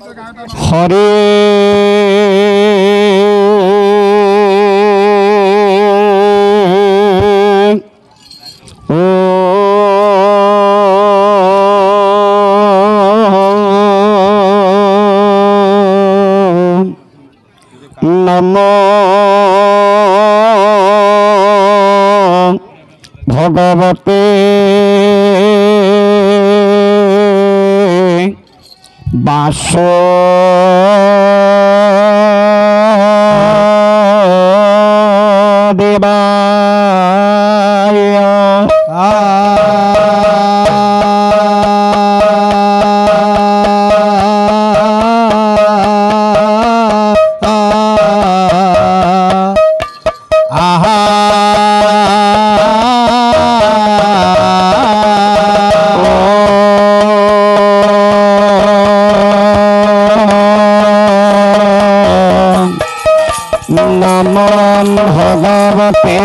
हरे नमो भगवते नमो भगवते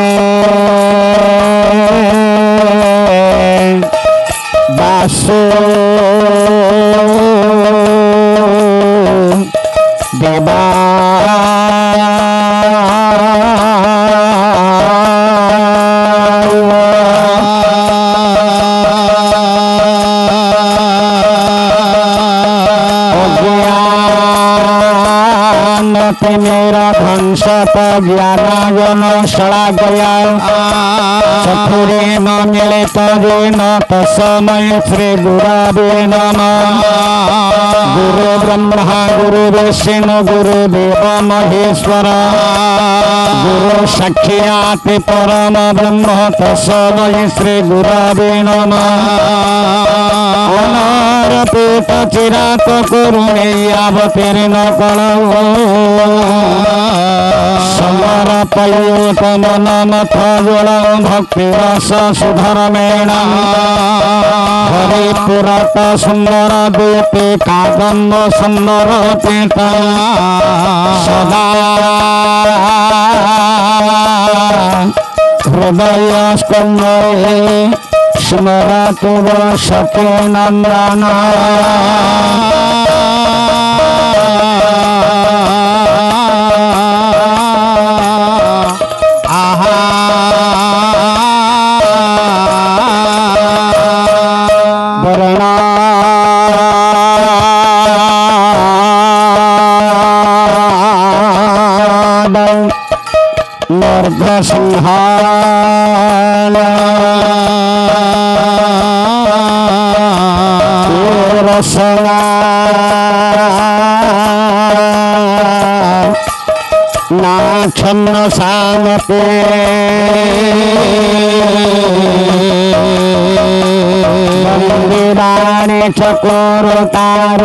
मेरा ध्वंस ज्ञानागन सड़ा गया चतुरे न मिले तजे न तस्मै श्री गुरवे नमः। गुरु ब्रह्मा गुरु विष्णु गुरु देव महेश्वर गुरु साक्षात् परम ब्रह्म तस्मै श्री गुरवे नमः। अनारपेट चिरात करुणे अवतीर्ण करो समर पयोतम नमथ जल भक्ति रस सुधर्मेण हरिपुरत सुंदर द्वीपे कादम्ब सुंदर पीठ सदा हृदय स्कंदे स्मरतु सते नंदन सिंहाल रसना ना छन्न सामते मंदिराणि चकोर तार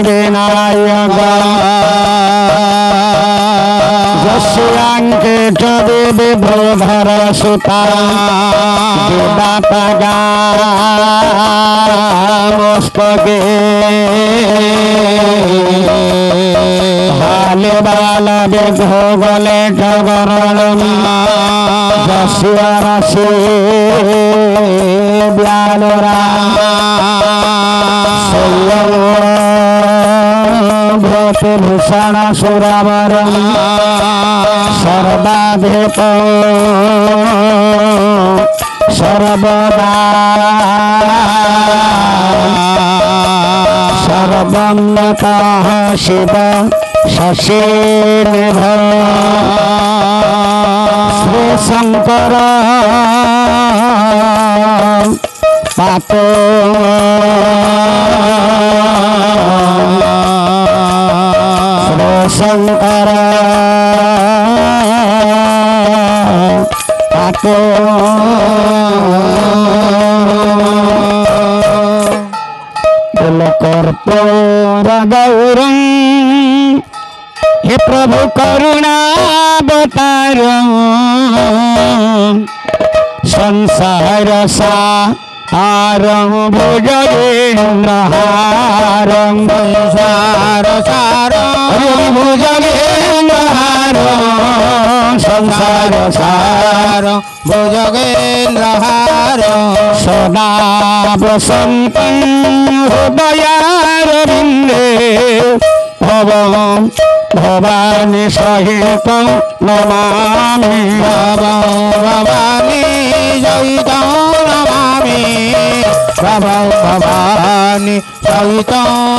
विनायक जस्यांके च विभोधर सुता मस्तके बाले बाल विघो गले जगरण जस्य राशि व्यालोरा भूषण सुरवर सर्वाधिप सर्वदा सर्वन्नतः शिव शशि निधर श्री शंकर पातो शंकर पातो कर्पूर गौरं हे प्रभु करुणावतार संसार सारं भुजगेन्द्रहारं संसार सारं भुजगेन्द्रहारं संसार सार भुजगेन्द्र हार सदा वसन्तं हृदयारविन्दे भव भवानी सहित नमामि भवानी सहित नमामि भवानी सहित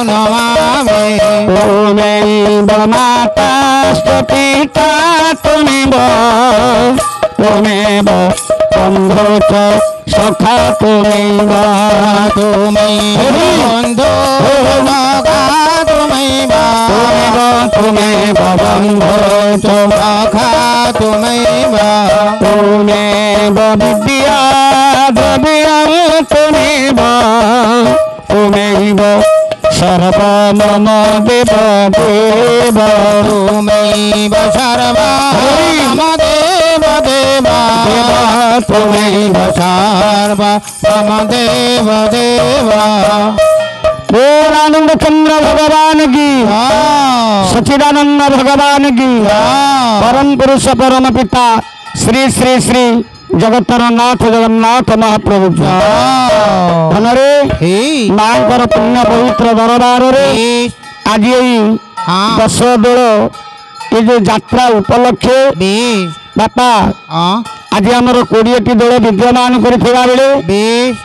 नमामि त्वमेव माताश्च पिता त्वमेव त्वमेव बन्धु च सखा त्वमेव त्वमेव बन्धु सखा त्वमेव त्वमेव बन्धु च सखा त्वमेव त्वमेव विद्या द्रव्यं त्वमेव त्वमेव सर्व मम देव देव त्वमेव सर्व मम देव देव त्वमेव सर्व मम देव देव पूर्णानंद चंद्र भगवान की सच्चिदानंद भगवान की परम पुरुष परम पिता श्री श्री श्री जगतर नाथ जगन्नाथ महाप्रभु धनरे माँ पुण्य पवित्र दरबार आज यही दश दोल ये जो यात्रा उपलक्षे बापा आज आमर 20टी दल विद्यमान करथिबा बेले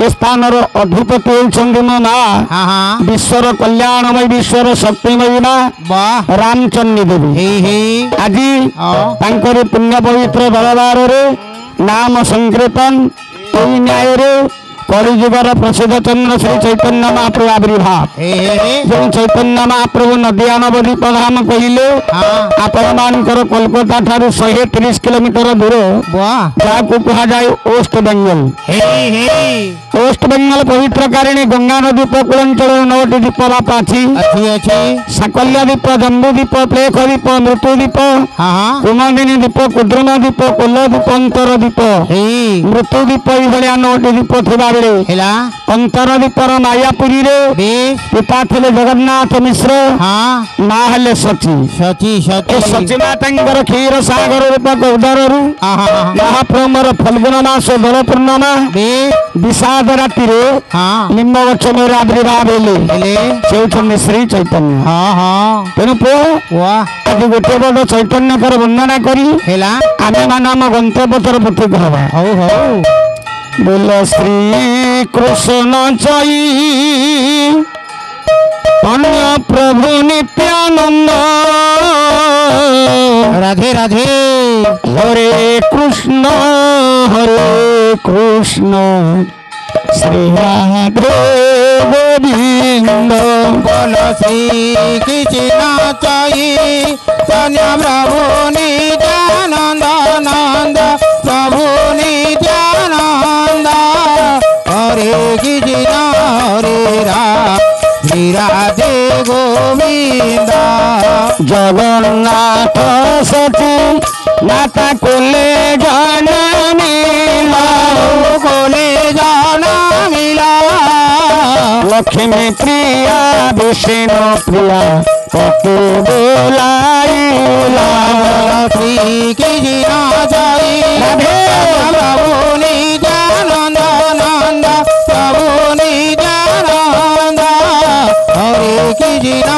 ए स्थान अधिपति होउछन्ति मो माँ विश्वर कल्याणमय विश्वर शक्तिमयी माँ रामचंडी देवी आज तांकर पुण्य पवित्र दरबार नाम संकीर्तन न्याय कलिजुगर प्रसिद्ध चंद्र श्री चैतन्य महाप्रभु आविर्भाव जो चैतन्य महाप्रभु नदिया नवद्वीप धाम कहले आपण मानकर कोलकाता ठारू 130 किलोमीटर दूर जहाँ कह जाए वेस्ट बेंगल वेस्ट बेंगल पवित्र कारिणी गंगा नदी उपकूलांचल 9टी द्वीप बापा अच्छी साकल्या द्वीप जम्बू द्वीप प्लेख द्वीप मृत्यु द्वीप कुमुदिनी द्वीप कुद्रुम द्वीप कोल द्वीप अंतर द्वीप मृत्यु द्वीप ये 9टी द्वीप थिबा अंतर द्वीपर मायापुरी पिता थे जगन्नाथ मिश्र माँ हेले सची सची माता क्षीर सागर रूपक उदर महाप्रभुर फल्गुन मास दोल पूर्णिमा विषाद राति निम्ब गछ मेरे आविर्भाव से श्री चैतन्य तेणु पुओ आज गोटे बड़ चैतन्यकर वंदना करी आमे मान आम गंतव्य प्रतीक हवा बोल श्री कृष्ण जय अन्य प्रभु नित्यानंद राधे राधे हरे कृष्ण श्री राधे गोविंद बोल श्री कृष्ण जय अन्य प्रभु नित्यानंद नंद प्रभु नित्यानंद हरे कृष्ण हरे श्री राधे गोविंद जगन्नाथ सती माता कोले मिला लक्ष्मी प्रिया विष्णु प्रिया पति बोलाइला श्री कृष्ण जय प्रभु नित्यानंद नंद प्रभु नित्यानंद हरे कृष्ण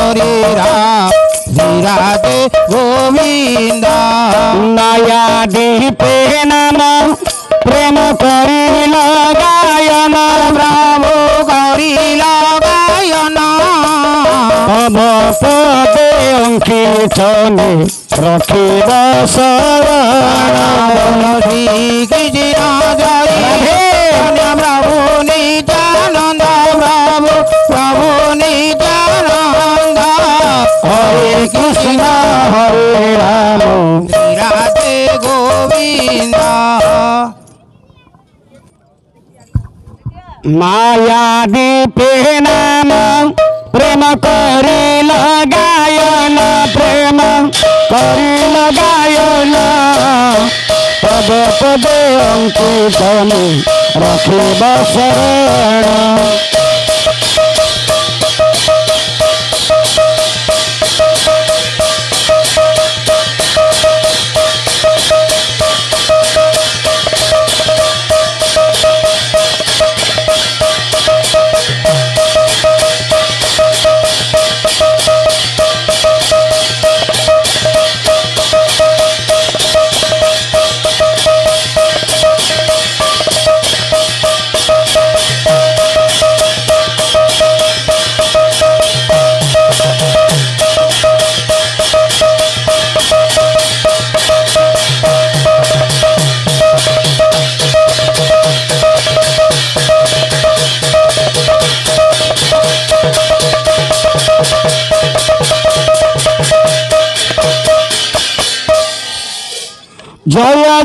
हरे श्री राधे गोविंद नया दीपे नाम प्रेम करी लगायन प्रभु करी लगायन अब पदे अंकितने रखिब शरण श्री कृष्ण जय प्रभु नित्यानंद प्रभु नित्यानंद हरे कृष्ण हरे राम श्री राधे गोविंद माया दीपे नाम प्रेम करी लगायन प्रेम करी लगायन पद पदे अंकितने रखिब शरण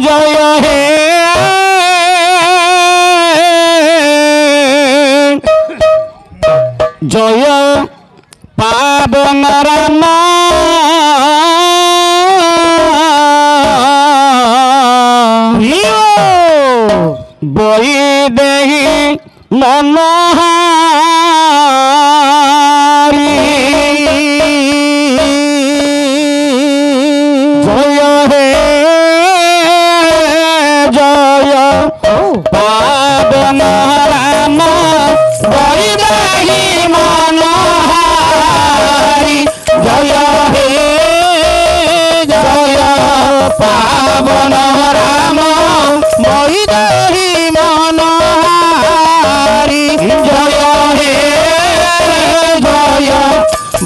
জয় হে জয় পাবন রাম বৈদেহী মনোহারি জয় হে জয় পাবন রাম বৈদেহী মনোহারি জয় হে জয় পাবন রাম বৈদেহী মনোহারি জয় হে জয়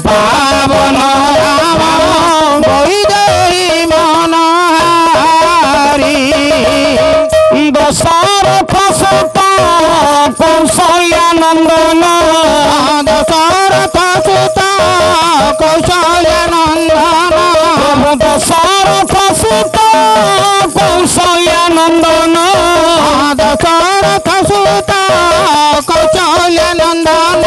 পাবন রাম বৈদেহী মনোহারি দশরথ সুত কৌশল্যা নন্দন দশরথ সুত কৌশল্য নন্দন দশরথ সুত কৌশল্যা নন্দন দশরথ সুত কৌশল্য নন্দন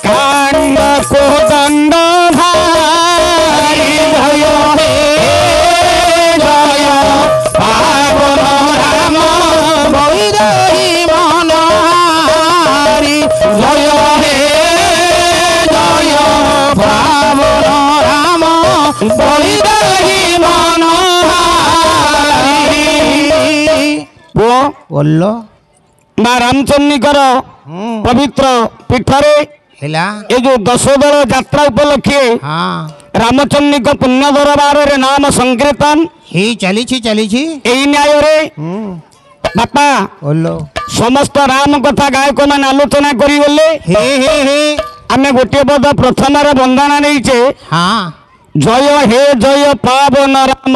কাণ্ড কোদণ্ড ধারি জয় হে জয় পাবন রাম বৈদেহী মনোহারি জয় হে জয় পাবন রাম বৈদেহী মনোহারি পুଅ বলল মা ରାମଚଣ୍ଡୀଙ୍କର ପବିତ୍ର ପୀଠରେ ହେଲା ଏ ଯୋଉ 10 ଦଳ ଯାତ୍ରା ଉପଲକ୍ଷେ ହଁ ରାମଚଣ୍ଡୀଙ୍କ ପୁଣ୍ୟ ଦରବାରରେ ନାମ ସଂକୀର୍ତ୍ତନ ହେଇ ଚାଲିଛି ଏଇ ନ୍ୟାୟରେ ବାପା ବଲଲ ସମସ୍ତ ରାମ କଥା ଗାୟକ ମାନେ ଆଲୋଚନା କରିଗଲେ ହେ ହେ ହେ ଆମେ ଗୋଟିଏ ପଦ ପ୍ରଥମରେ ବନ୍ଦନା ନେଇଛେ ହଁ ଜୟ ହେ ଜୟ ପାବନ ରାମ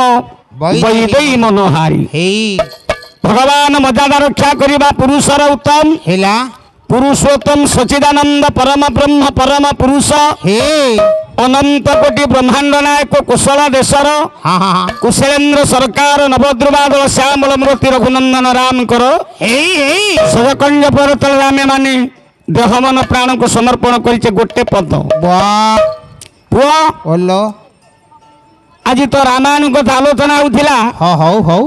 ବୈଦେହୀ ମନୋହାରୀ ହେଇ ଭଗବାନ ମର୍ଯ୍ୟାଦା ରକ୍ଷା କରିବା ପୁରୁଷର ଉତ୍ତମ ହେଲା ପୁରୁଷୋତ୍ତମ ସଚିଦାନନ୍ଦ ପରମ ବ୍ରହ୍ମ ପରମ ପୁରୁଷ ହେ ଅନନ୍ତ କୋଟି ବ୍ରହ୍ମାଣ୍ଡ ନାୟକ କୁଶଳ ଦେଶର ହଁ ହଁ କୁଶଳେନ୍ଦ୍ର ସରକାର ନବଦ୍ରୁବାଦଳ ଶ୍ୟାମଳ ମୂର୍ତ୍ତି ରଘୁନନ୍ଦନ ରାମଙ୍କର ହେଇ ହେଇ ସଜକଞ୍ଜ ପରତଳରେ ଆମେ ମାନେ ଦେହ ମନ ପ୍ରାଣକୁ ସମର୍ପଣ କରିଛେ ଗୋଟେ ପଦ ବା ପୁଅ ବଲଲ ଆଜି ତ ରାମାୟଣ କଥା ଆଲୋଚନା ହେଉଥିଲା ହଉ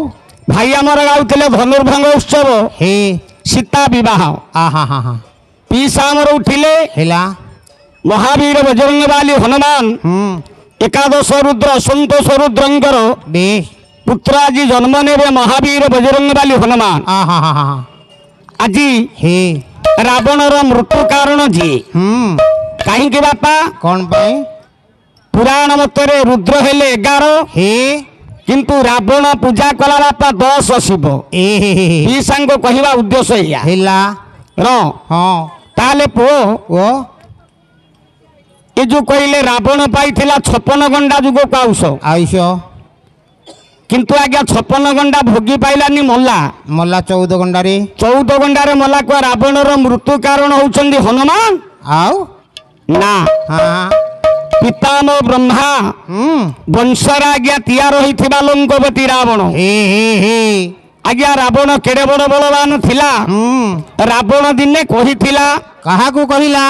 ଭାଇ ଆମର ଗାଉଥିଲେ ଧନୁର୍ଭଙ୍ଗ ଉତ୍ସବ ହେ ସୀତା ବିବାହ ଆହା ହା ହା ପିସା ଆମର ଉଠିଲେ ହେଲା ମହାବୀର ବଜରଙ୍ଗବାଲି ହନୁମାନ ଏକାଦଶ ରୁଦ୍ର ଅସନ୍ତୋଷ ରୁଦ୍ରଙ୍କର ବେଶ ପୁତ୍ର ଆଜି ଜନ୍ମ ନେବେ ମହାବୀର ବଜରଙ୍ଗବାଲି ହନୁମାନ ଆହା ହା ହା ଆଜି ହେ ରାବଣର ମୃତ୍ୟୁ କାରଣ ଯିଏ କାହିଁକି ବାପା କଣ ପାଇଁ ପୁରାଣ ମତରେ ରୁଦ୍ର ହେଲେ 11 ହେ କିନ୍ତୁ ରାବଣ ପୂଜା କଲା ବାପା 10 ଶିବ ଏ ପିସାଙ୍କ କହିବା ଉଦ୍ଦେଶ୍ୟ ଏଇଆ ହେଲା ହଁ ତାହେଲେ ପୁଅ ଓ ଏ ଯୋଉ କହିଲେ ରାବଣ ପାଇଥିଲା 56 ଗଣ୍ଡା ଯୁଗକୁ ଆୟୁଷ କିନ୍ତୁ ଆଜ୍ଞା 56 ଗଣ୍ଡା ଭୋଗି ପାଇଲାନି ମଲା 14 ଗଣ୍ଡାରେ 14 ଗଣ୍ଡାରେ ମଲା କୁଆ ରାବଣର ମୃତ୍ୟୁ କାରଣ ହଉଛନ୍ତି ହନୁମାନ ଆଉ ନା ହଁ ପିତାମହ ବ୍ରହ୍ମା ବଂଶରେ ଆଜ୍ଞା ତିଆର ହୋଇଥିବା ଲଙ୍କପତି ରାବଣ ଆଜ୍ଞା ରାବଣ କେଡ଼େ ବଡ଼ ବଳବାନ ଥିଲା ରାବଣ ଦିନେ କହିଥିଲା କାହାକୁ କହିଲା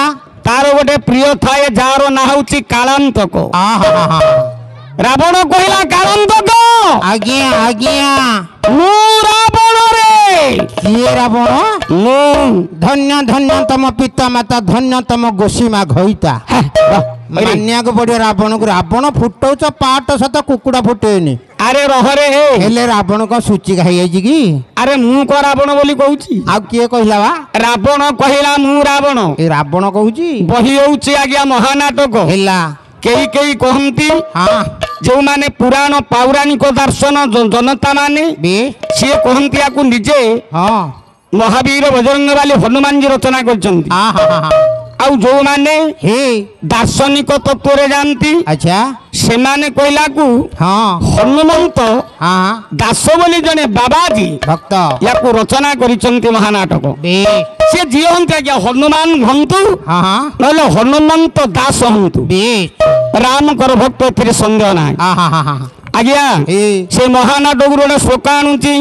ତାର ଗୋଟେ ପ୍ରିୟ ଥାଏ ଯାହାର ନାଁ ହେଉଛି କାଳାନ୍ତକ ରାବଣ କହିଲା କାଳାନ୍ତକ ଆଜ୍ଞା ଆଜ୍ଞା ମୁଁ ରାବଣରେ କିଏ ରାବଣ ମୁଁ ଧନ୍ୟ ଧନ୍ୟ ତମ ପିତା ମାତା ଧନ୍ୟ ତମ ଗୋସୀମା ଘଇତା ମାନିବାକୁ ପଡିବ ରାବଣକୁ ରାବଣ ଫୁଟଉଛ ପାଟ ସତ କୁକୁଡ଼ା ଫୁଟେନି ଆରେ ରହରେ ହେଲେ ରାବଣ କଣ ସୂଚି ଖାଇଯାଇଛି କି ଆରେ ମୁଁ କଣ ରାବଣ ବୋଲି କହୁଛି ଆଉ କିଏ କହିଲା ବା ରାବଣ କହିଲା ମୁଁ ରାବଣ ଏ ରାବଣ କହୁଛି ବହି ହଉଛି ଆଜ୍ଞା ମହାନାଟକ ହେଲା କେହି କେହି କହନ୍ତି ଯେଉଁମାନେ ପୁରାଣ ପୌରାଣିକ ଦର୍ଶନ ଜନତା ମାନେ ସିଏ କହନ୍ତି ୟାକୁ ନିଜେ ମହାବୀର ବଜରଙ୍ଗବାଲି ହନୁମାନଜୀ ରଚନା କରିଛନ୍ତି ଆଉ ଯେଉଁମାନେ ଦାର୍ଶନିକ ତତ୍ତ୍ୱରେ ଯାଆନ୍ତି ଆଚ୍ଛା ସେମାନେ କହିଲାକୁ ହନୁମନ୍ତ ଦାସ ବୋଲି ଜଣେ ବାବାଜୀ ଭକ୍ତ ୟାକୁ ରଚନା କରିଛନ୍ତି ମହାନାଟକ ସେ ଯିଏ ହୁଅନ୍ତି ଆଜ୍ଞା ହନୁମାନ ହୁଅନ୍ତୁ ନହେଲେ ହନୁମନ୍ତ ଦାସ ହୁଅନ୍ତୁ ରାମଙ୍କର ଭକ୍ତ ଏଥିରେ ସନ୍ଦେହ ନାହିଁ ଆଜ୍ଞା ସେ ମହାନାଦ ଗୁରୁ ଗୋଟେ ଶ୍ଲୋକ ଆଣୁଛି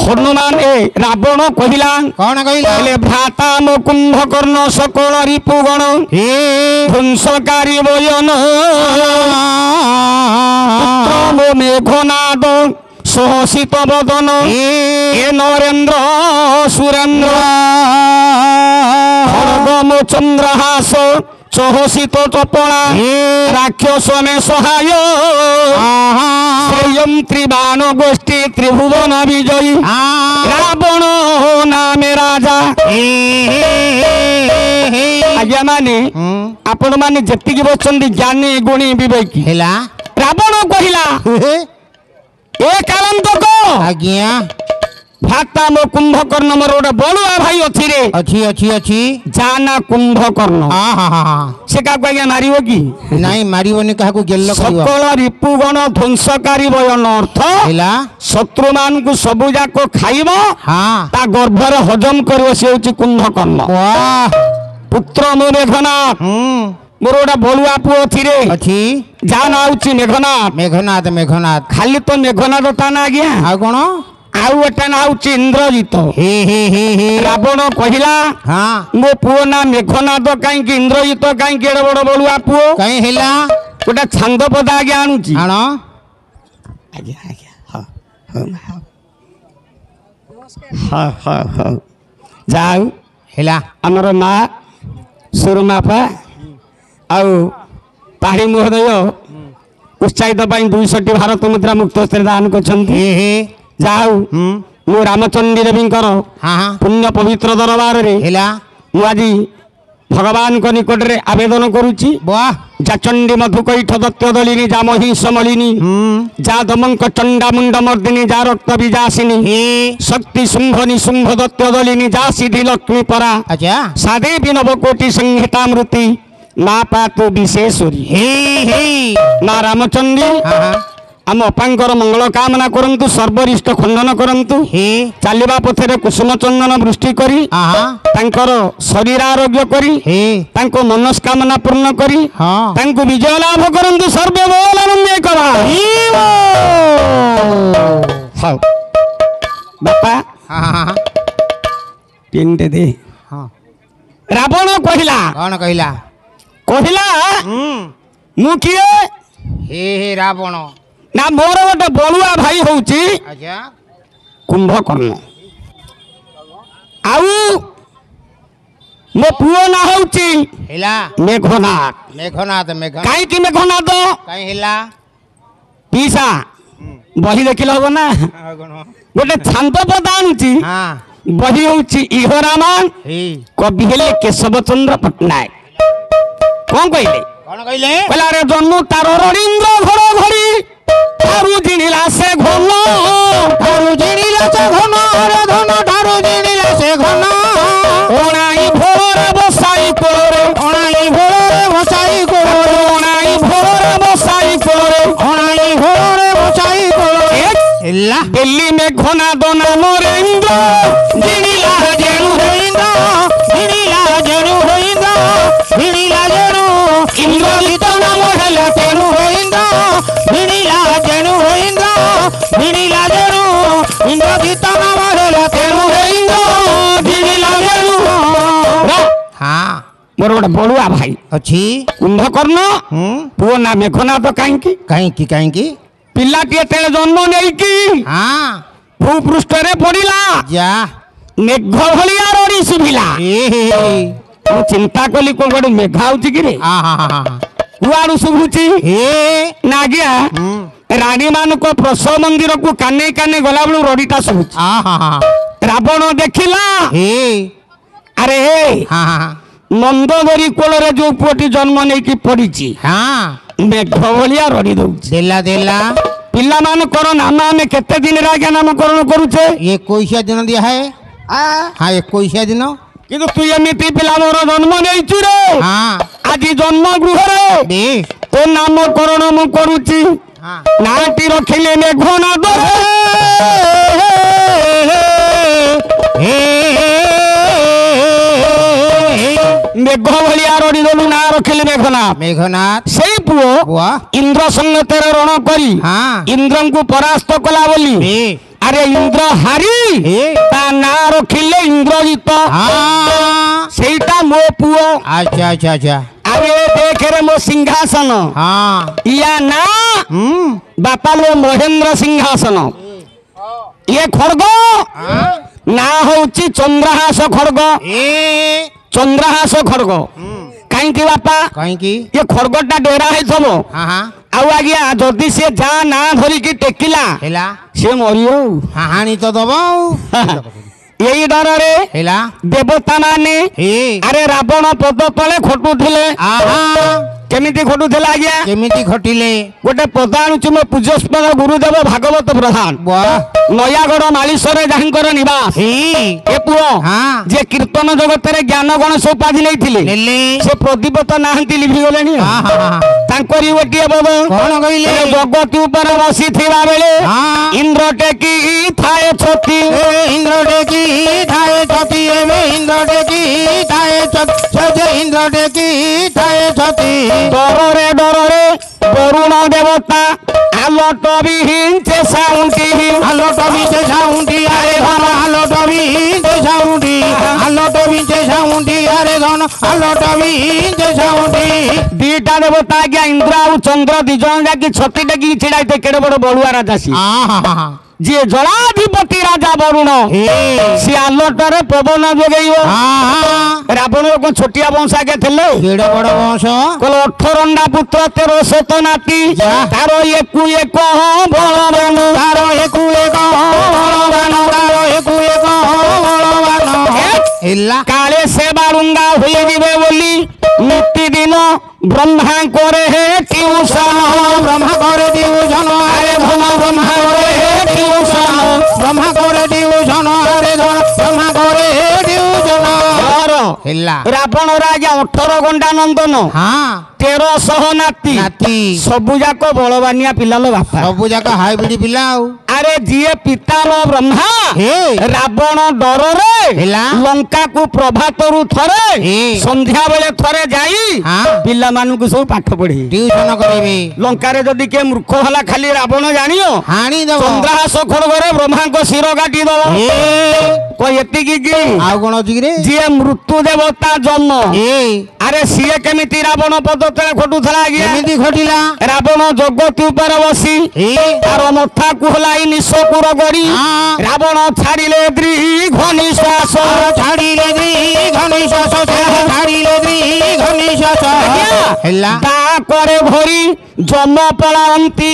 ହନୁମାନ ରାବଣ କହିଲା କଣ କହିଲା ହେଲେ ଭ୍ରାତା ମୋ କୁମ୍ଭକର୍ଣ୍ଣ ସକଳ ରିପୁଗଣ ଧ୍ୱଂସକାରୀ ବୟନ ପୁତ୍ର ମୋ ମେଘନାଦ ସହସିତ ବଦନ ଏ ନରେନ୍ଦ୍ର ସୁରେନ୍ଦ୍ର ଖଡ଼ଗ ମୋ ଚନ୍ଦ୍ରହାସ ସହସିତ ଚପଳା ରାକ୍ଷସ ମେ ସହାୟ ଶ୍ରେୟଂ ତ୍ରିବାଣ ଗୋଷ୍ଠୀ ତ୍ରିଭୁବନ ବିଜୟୀ ରାବଣ ନାମେ ରାଜା। ଆଜ୍ଞା ମାନେ ଆପଣ ମାନେ ଯେତିକି ବସିଛନ୍ତି ଜ୍ଞାନୀ ଗୁଣୀ ବିବେକୀ ହେଲା ରାବଣ କହିଲା ଏ କାଳନ୍ତକ ଆଜ୍ଞା ଭ୍ରାତା ମୋ କୁମ୍ଭକର୍ଣ୍ଣ ମୋର ଗୋଟେ ବଳୁଆ ଭାଇ ଅଛି ରେ ଅଛି ଅଛି ଅଛି ଜାନା କୁମ୍ଭକର୍ଣ୍ଣ ସେ କାହାକୁ ଆଜ୍ଞା ମାରିବ କି ନାଇଁ ମାରିବନି କାହାକୁ ଗେଲ କରିବ ସକଳ ରିପୁଗଣ ଧ୍ୱଂସକାରୀ ବୟନ ଅର୍ଥ ହେଲା ଶତ୍ରୁ ମାନଙ୍କୁ ସବୁ ଯାକ ଖାଇବ ତା ଗର୍ଭରେ ହଜମ କରିବ ସେ ହଉଛି କୁମ୍ଭକର୍ଣ୍ଣ ପୁତ୍ର ମୋ ମେଘନାଥ ମୋର ଗୋଟେ ବଳୁଆ ପୁଅ ଅଛି ରେ ଅଛି ଯାହା ନାଁ ହଉଛି ମେଘନାଥ ମେଘନାଥ ମେଘନାଥ ଖାଲି ତ ମେଘନାଥ ତା ନା ଆଜ୍ଞା ଆଉ କଣ ଆଉ ଗୋଟେ ନା ହଉଛି ଇନ୍ଦ୍ରଜିତ ରାବଣ କହିଲା ମୋ ପୁଅ ନା ମେଘନାଥ କାହିଁକି ଇନ୍ଦ୍ରଜିତ କାହିଁକି ଏଡେ ବଡ ବଳୁଆ ପୁଅ କାହିଁ ହେଲା ଗୋଟେ ଛାନ୍ଦ ପଦା ଆଜ୍ଞା ଆଣୁଛି ଆଣ ଆଜ୍ଞା ଆଜ୍ଞା ହଉ ଯାଉ ହେଲା ଆମର ମା ସୁରମାପା ଆଉ ପାଢୀ ମହୋଦୟ ଉତ୍ସାହିତ ପାଇଁ 200ଟି ଭାରତ ମୁଦ୍ରା ମୁକ୍ତ ସ୍ତ୍ରୀ ଦାନ କରିଛନ୍ତି ଯାଉ ମୁଁ ରାମଚଣ୍ଡୀ ଦେବୀଙ୍କର ପୁଣ୍ୟ ପବିତ୍ର ଦରବାରରେ ହେଲା ମୁଁ ଆଜି ଭଗବାନଙ୍କ ନିକଟରେ ଆବେଦନ କରୁଛି ଯାଚଣ୍ଡୀ ମଧୁକୈଠ ଦତ୍ତ ଦଳିନୀ ଯା ମହିଷ ମଳିନୀ ଯା ଦମଙ୍କ ଚଣ୍ଡା ମୁଣ୍ଡ ମର୍ଦିନୀ ଯା ରକ୍ତ ବିଜାସିନୀ ଶକ୍ତି ଶୁମ୍ଭ ନିଶୁମ୍ଭ ଦତ୍ତ ଦଳିନୀ ଯା ସିଦ୍ଧି ଲକ୍ଷ୍ମୀ ପରା ସା ଦେବୀ ନବକୋଟି ସଂହିତାମୃତି ମା ପାତୁ ବିଶେଷରୀ ମା ରାମଚଣ୍ଡୀ ଆମ ଅପାଙ୍କର ମଙ୍ଗଳ କାମନା କରନ୍ତୁ ସର୍ବରିଷ୍ଟ ଖଣ୍ଡନ କରନ୍ତୁ ଚାଲିବା ପଥରେ କୁସୁମ ଚନ୍ଦନ ବୃଷ୍ଟି କରି ତାଙ୍କର ଶରୀର ଆରୋଗ୍ୟ କରି ତାଙ୍କ ମନସ୍କାମନା ପୂର୍ଣ୍ଣ କରି ତାଙ୍କୁ ବିଜୟ ଲାଭ କରନ୍ତୁ ସର୍ବେ ବୋଲାନନ୍ଦେ କରା ହଉ ବାପା ତିନିଟେ ଦେ ରାବଣ କହିଲା କଣ କହିଲା କହିଲା ମୁଁ କିଏ ହେ ରାବଣ ନା ମୋର ଗୋଟେ ବଳୁଆ ଭାଇ ହଉଛି କୁମ୍ଭକର୍ଣ୍ଣ ଆଉ ମୋ ପୁଅ ନା ହଉଛି ମେଘନାଥ ମେଘନାଥ କାହିଁକି ମେଘନାଥ କାହିଁ ହେଲା ପିସା ବହି ଦେଖିଲେ ହବ ନା ଗୋଟେ ଛାନ୍ଦ ପଦ ଆଣୁଛି ବହି ହଉଛି ଇହରାମ କବି ହେଲେ କେଶବ ଚନ୍ଦ୍ର ପଟ୍ଟନାୟକ କଣ କହିଲେ କହିଲା ରେ ଜନ୍ମ ତାର ରଣୀନ୍ଦ୍ର ଘର ଘଡ଼ି ଠାରୁ ଜିଣିଲା ସେ ଘନ ଠାରୁ ଜିଣିଲା ସେ ଘନ ରେ ଧନ ଠାରୁ ଜିଣିଲା ସେ ଘନ ଅଣାଇ ଭୋରେ ବସାଇ କୋଳରେ ଅଣାଇ ଭୋରେ ବସାଇ କୋଳରେ ଅଣାଇ ଭୋରେ ବସାଇ କୋଳରେ ଅଣାଇ ଭୋରେ ବସାଇ କୋଳରେ ହେଲା ଦିଲ୍ଲୀ ମେଘନାଦ ନାମରେ ଇନ୍ଦ୍ର ଜିଣିଲା ଜେଣୁ ଇନ୍ଦ୍ର ଜିଣିଲା ଜେଣୁ ଇନ୍ଦ୍ର ଜିଣିଲା ଜେଣୁ ଇନ୍ଦ୍ରଜିତ ନାମ ହେଲା ତେଣୁ ଇନ୍ଦ୍ର ଜିଣିଲା ଜେଣୁ ଇନ୍ଦ୍ର ଜିଣିଲା ଜେଣୁ ଇନ୍ଦ୍ରଜିତ ନାମ ହେଲା ତେଣୁ ଇନ୍ଦ୍ର ଜିଣିଲା ଜେଣୁ ମୋର ଗୋଟେ ବଳୁଆ ଭାଇ ଅଛି କୁମ୍ଭକର୍ଣ୍ଣ ପୁଅ ନା ମେଘନାଥ କାହିଁକି କାହିଁକି କାହିଁକି ପିଲାଟିଏ ତେଳେ ଜନ୍ମ ନେଇକି ଭୂପୃଷ୍ଠରେ ପଡ଼ିଲା ମେଘ ଭଳିଆ ରଡ଼ି ଶୁଭିଲା ମୁଁ ଚିନ୍ତା କଲି କୋଉ ଗୋଟେ ମେଘ ଆଉଛି କିରେ କୁଆଡୁ ଶୁଭୁଛି ନା ଆଜ୍ଞା ରାଣୀ ମାନଙ୍କ ପ୍ରସବ ମନ୍ଦିରକୁ କାନେ କାନେ ଗଲା ବେଳୁ ରଡ଼ିଟା ଶୁଭୁଛି ରାବଣ ଦେଖିଲା ଆରେ ନନ୍ଦଗରି କୋଳରେ ଯୋଉ ପୁଅଟି ଜନ୍ମ ନେଇକି ପଡିଛି ମେଘ ଭଳିଆ ରଡ଼ି ଦଉଛି ଦେଲା ପିଲାମାନଙ୍କର ନାମ ଆମେ କେତେ ଦିନରେ ଆଜ୍ଞା ନାମକରଣ କରୁଛେ 21 ଦିନ ଦିଆ ହେ 21 ଦିନ କିନ୍ତୁ ତୁ ଏମିତି ପିଲା ମୋର ଜନ୍ମ ନେଇଛୁ ରେ ଆଜି ଜନ୍ମ ଗୃହରେ ତୋ ନାମକରଣ ମୁଁ କରୁଛି ନାଁଟି ରଖିଲେ ମେଘନାଦ ମେଘ ଭଳିଆ ରଡ଼ି ଦେଲୁ ନାଁ ରଖିଲେ ମେଘନାଥ ସେଇ ପୁଅ ପୁଅ ଇନ୍ଦ୍ର ସଙ୍ଗତରେ ରଣ କରି ହଁ ଇନ୍ଦ୍ରଙ୍କୁ ପରାସ୍ତ କଲା ବୋଲି ଏ ଆରେ ଇନ୍ଦ୍ର ହାରି ଏ ତା ନାଁ ରଖିଲେ ଇନ୍ଦ୍ରଜିତ। ହଁ ସେଇଟା ମୋ ପୁଅ। ଆଚ୍ଛା ଆଚ୍ଛା ଆଚ୍ଛା ଆରେ ଦେଖରେ ମୋ ସିଂହାସନ ହଁ ଇୟା ନା ବାପା ମୋ ମହେନ୍ଦ୍ର ସିଂହାସନ। ଇଏ ଖଡଗ ନା ହଉଛି ଚନ୍ଦ୍ରହାସ ଖଡଗ। ଏ ଚନ୍ଦ୍ରହାସ ଖଡଗ କାହିଁକି ବାପା? କାହିଁକି ଇଏ ଖଡଗଟା ଡେରା ହେଇଥିବ ହଁ ହଁ ଆଉ ଆଜ୍ଞା ଯଦି ସେ ଯା ନା ଧରିକି ଟେକିଲା ହେଲା ସେ ମରିବ। ହାଣି ତ ଦବ ଆଉ ଏଇ ଡରରେ ହେଲା ଦେବତା ମାନେ ଏ ଆରେ ରାବଣ ପଦ ତଳେ ଖଟୁଥିଲେ। ଆହା କେମିତି ଖଟୁଥିଲେ ଆଜ୍ଞା? କେମିତି ଘଟିଲେ ଗୋଟେ ପଦ ଆଣୁଛି ମୋ ପୂଜ୍ୟସ୍ପଦ ଗୁରୁଦେବ ଭାଗବତ ପ୍ରଧାନ ବାଃ ନୟାଗଡ଼ ମାଳିସରେ ଯାହାଙ୍କର ନିବାସ। ଏ ଏ ପୁଅ ହଁ ଯେ କୀର୍ତ୍ତନ ଜଗତରେ ଜ୍ଞାନ ଗଣେଶ ଉପାଧି ନେଇଥିଲେ ନେଲେ ସେ ପ୍ରଦୀପ ତ ନାହାନ୍ତି ଲିଭିଗଲେଣି। ଆହା ତାଙ୍କରି ଗୋଟିଏ ପଦ କଣ କହିଲେ ଜଗତି ଉପରେ ବସିଥିବା ବେଳେ ହଁ ଇନ୍ଦ୍ର ଟେକି ଥାଏ ଛତି। ଇନ୍ଦ୍ର ଟେକି ଥାଏ ଛତି ଏବେ ଇନ୍ଦ୍ର ଟେକି ଥାଏ ଛତି ଇନ୍ଦ୍ର ଟେକି ଥାଏ ଛତି ଡରରେ ଡରରେ ବରୁଣ ଦେବତା ଆଲଟ ବିହୀନ ଚେସାଉଣ୍ଟି আলোট বিচে সাউন্ডি আরে ধন আলোট বিচে সাউন্ডি আলোট বিচে সাউন্ডি আরে ধন আলোট বিচে সাউন্ডি ଦିଟା ଦେବତା ଆଜ୍ଞା ଇନ୍ଦ୍ର ଆଉ ଚନ୍ଦ୍ର ଦି ଜଣ ଯାକି ଛତି ଟେକିକି ଛିଡା ହେଇଥିଲେ। କେଡେ ବଡ ବଳୁଆ ରାଜା ସିଏ আহা ଯିଏ ଜଳାଧିପତି ରାଜା ବରୁଣ এ ସିଏ ଆଲଟରେ ପବନ ଯୋଗେଇବ। আহা ରାବଣର କଣ ଛୋଟିଆ ବଂଶ ଆଜ୍ଞା ଥିଲେ? কেড়ে বড় বংশ କହିଲେ 18 ପୁତ୍ର 13 ଶତ ନାତି ଯା। ତାର ଏକୁ ଏକ ବଳବାନ। তার একু এক বলবান তার একু এক বলবান এলা କାଳେ ସେ ବାଳୁଙ୍ଗା ହୋଇଯିବେ ବୋଲି ନିତିଦିନ ବ୍ରହ୍ମା କରେ ହେ ଟିଉସନ। ব্রহ্মা করে দিউজন আরে ধন ব্রহ্মা করে দিউজন ব্রহ্মা করে দিউজন আরে ধন ব্রহ্মা করে দিউজন এলা ରାବଣର ଆଜ୍ଞା 18 ଗଣ୍ଡା ନନ୍ଦନ হ্যাঁ 1300 ନାତି নাতি ସବୁ ଯାକ ବଳବାନିଆ ପିଲା ଲୋ ବାପା। সবু জায়গা হাইব্রিড পিলা ଆରେ ଯିଏ ପିତାମ ବ୍ରହ୍ମା হে ରାବଣ ଡରରେ ହେଲା ଲଙ୍କାକୁ ପ୍ରଭାତରୁ ଥରେ ଏ। ସନ୍ଧ୍ୟା ବେଳେ ଥରେ ଯାଇ হ্যাঁ ପିଲାମାନଙ୍କୁ ସବୁ ପାଠ ପଢେଇ। টিউশন করিবে ଲଙ୍କାରେ ଯଦି କିଏ ମୂର୍ଖ ହେଲା ଖାଲି ରାବଣ ଜାଣିବ হানি দেব ଚନ୍ଦ୍ରହାସ ଖଡଗରେ ବ୍ରହ୍ମାଙ୍କ ଶିର କାଟି ଦବ। এ ଏତିକି କି ଆଉ କଣ ଅଛି କି ରେ ଯିଏ ମୃତ୍ୟୁ ଦେବତା ଜନ୍ମ ଏ ଆରେ ସିଏ କେମିତି ରାବଣ ପଦ ତଳେ ଖଟୁଥିଲା ଆଜ୍ଞା? କେମିତି ଘଟିଲା ରାବଣ ଜଗତି ଉପରେ ବସି ଏ ତାର ମଥାକୁ ହଲାଇ ନିଶକୁ ରଗଡ଼ି ହଁ। ରାବଣ ଛାଡ଼ିଲେ ଦୀର୍ଘ ନିଶ୍ୱାସ। ଛାଡ଼ିଲେ ଦୀର୍ଘ ନିଶ୍ୱାସ ଛାଡ଼ିଲେ ଦୀର୍ଘ ନିଶ୍ୱାସ ହେଲା ତାକରେ ଭରି ଜମ ପଳାନ୍ତି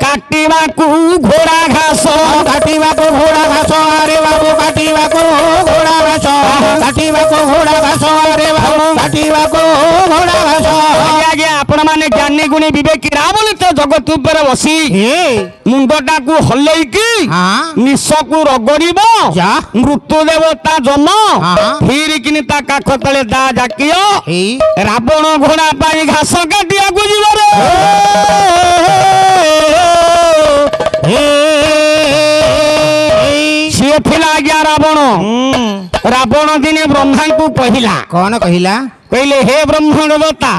କାଟିବାକୁ ଘୋଡ଼ା ଘାସ। କାଟିବାକୁ ଘୋଡ଼ା ଘାସ ଆରେ ବାବୁ କାଟିବାକୁ ଘୋଡ଼ା ଘାସ କାଟିବାକୁ ଘୋଡ଼ା ଘାସ ଆରେ ବାବୁ କାଟିବାକୁ ଘୋଡ଼ା ଘାସ ଆଜ୍ଞା ଆପଣ ମାନେ ଜ୍ଞାନୀ ଗୁଣୀ ବିବେକୀ ରାବଣ ତ ଜଗତ ଉପରେ ବସି ଏ ମୁଣ୍ଡଟାକୁ ହଲେଇକି ହଁ ନିଶକୁ ରଗଡ଼ିବ। ଯା ମୃତ୍ୟୁ ଦେବତା ଜମ ହଁ। ଫିରିକିନି ତା କାଖ ତଳେ ଦା ଜାକିଅ ଏଇ ରାବଣ ଘୋଡ଼ା ପାଇଁ ଘାସ କାଟିବାକୁ ଯିବ ରେ। ସିଏ ଥିଲା ଆଜ୍ଞା ରାବଣ। ରାବଣ ଦିନେ ବ୍ରହ୍ମାଙ୍କୁ କହିଲା କଣ କହିଲା କହିଲେ ହେ ବ୍ରହ୍ମ ଦେବତା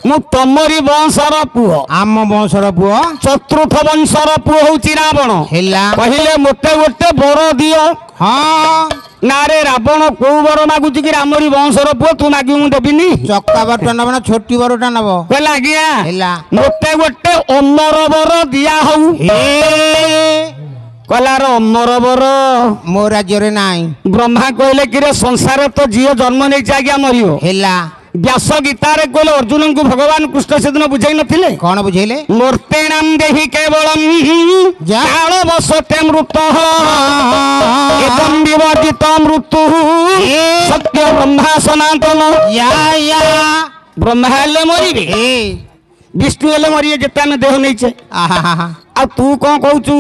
ମୁଁ ତମରି ବଂଶର ପୁଅ ଆମ ବଂଶର ପୁଅ ଚତୁର୍ଥ ବଂଶର ପୁଅ ହଉଛି ରାବଣ। ହେଲା କହିଲେ ମୋତେ ଗୋଟେ ବର ଦିଅ। ହଁ ନାରେ ରାବଣ କୋଉ ବର ମାଗୁଛି କି? ଆମରି ବଂଶର ପୁଅ ତୁ ମାଗି ମୁଁ ଦେବିନି। ଚକା ବାରଟା ନବ ନା ଛୋଟି ବରଟା ନବ କହିଲା ଆଜ୍ଞା ହେଲା ମୋତେ ଗୋଟେ ଅମର ବର ଦିଆ ହଉ। କହିଲାର ଅମର ବର ମୋ ରାଜ୍ୟରେ ନାହିଁ ବ୍ରହ୍ମା କହିଲେ କିରେ ସଂସାରରେ ତ ଯିଏ ଜନ୍ମ ନେଇଛି ଆଜ୍ଞା ମରିବ। ହେଲା ବ୍ୟାସ ଗୀତାରେ କହିଲେ ଅର୍ଜୁନଙ୍କୁ ଭଗବାନ କୃଷ୍ଣ ସେଦିନ ବୁଝାଇ ନଥିଲେ କଣ ବୁଝେଇଲେ ମୂର୍ତ୍ତିଣାମ ଦେହି କେବଳମ୍ ଯା। କାଳ ବସତେ ମୃତ ଏବଂ ବିବର୍ଜିତ ମୃତ୍ୟୁ ସତ୍ୟ ବ୍ରହ୍ମା ସନାତନ। ବ୍ରହ୍ମା ହେଲେ ମରିବେ ବିଷ୍ଣୁ ହେଲେ ମରିବେ ଯେତେ ଆମେ ଦେହ ନେଇଛେ। आ तू कौन कहूचु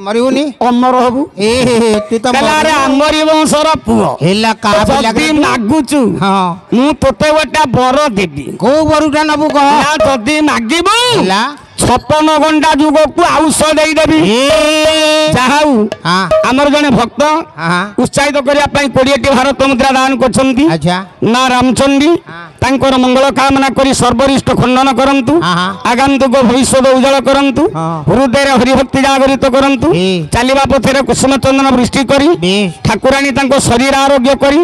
मरिबुनी अमर हबु ए तू तो कहला आमरी वंशर पुओ हेला का जदि मागुचु हां मु तोते गोटा बर देबी को बरुटा नबु कह ना जदि मागिबु हेला 56 घंटा जुग को आउष देई देबी जाहाउ हां हमर जने भक्त हां उत्साहित करिया पई 20 टी भारत मुद्रा दान करछंती अच्छा ना रामचंदी तांकर मंगल कामना करी सर्वरिष्ठ खंडन करंतु आगंतुक भविष्य उज्जवल करंतु हृदय हरिभक्ति जागरित करंतु चलिबा पथरे कुसुम चंदन वृष्टि करी ठाकुरानी तांको शरीर आरोग्य करी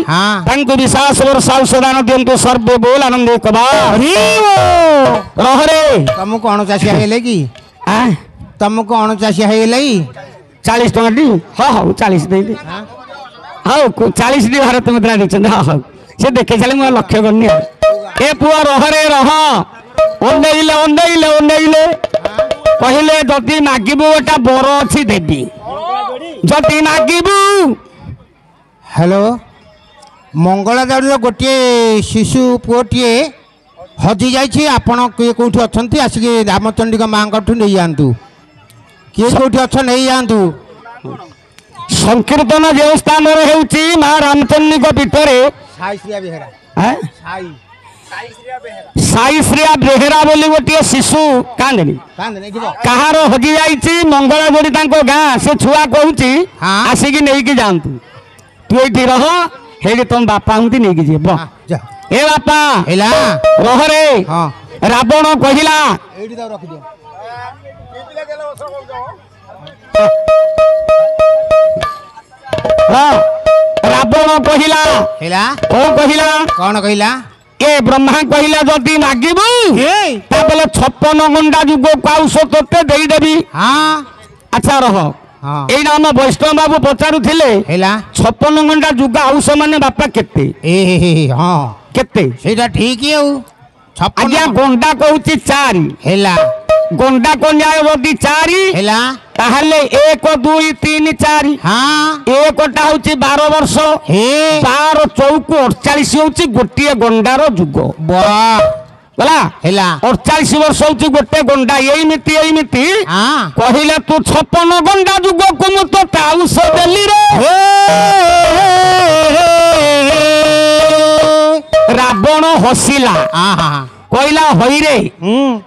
तांको विश्वास वर्षा औषधान दियंतु सर्वे बोल आनंद कबा रहरे तुमको अणचाशिया हेले की तुमको अणचाशिया हेले 40 टका दी हां 40 दे दे हां 40 दी भारत मुद्रा देछन हां से देखे चले मो लक्ष्य करनी ए पुआ रहरे रह ओंडेइले कहले जदि मागिबू गोटा बर अछि देबी जदि मागिबू हेलो मंगलादार गोटे शिशु पुओटीए हजि जाइए आपण किए कौटी अच्छा आसिक रामचंडी माँ नहीं जातु किए कौटी अच्छा नहीं जातु संकीर्तन जो स्थान होउची माँ रामचंडी पीठरे साई श्रिया बेहेरा बोली गोटे शिशु कांदनी कहार हजि जाइए मंगला जोड़ी गाँ से छुआ कहूँ आसिक नहीं जातु तू ये रह हे तुम बापा हूँ नहीं जीव ए बापा रह रे रावण कहला रावण कहला कौन कहला ए ब्रह्मा कहला जदि मागिबू ताबले 56 घंटा जुग काउस तोते देई देबी अच्छा रह एई नाम वैष्णव बाबू पचारुथिले 56 घंटा जुग आउस माने बापा केते केते सेटा ठीक है आज्ञा गंडा कहूची 4 हेला गंडा कन्या यदि 4 हेला ताहले 1 2 3 4 हां एकटा होची 12 वर्ष हे 12 चौक 48 होची गोटिए गंडार जुग वाह बोला हेला 48 वर्ष होची गोटे गंडा एई मिति कहिले तू 56 गंडा जुग को मु तो ताउस देली रे रावण हसिला कहला हई रे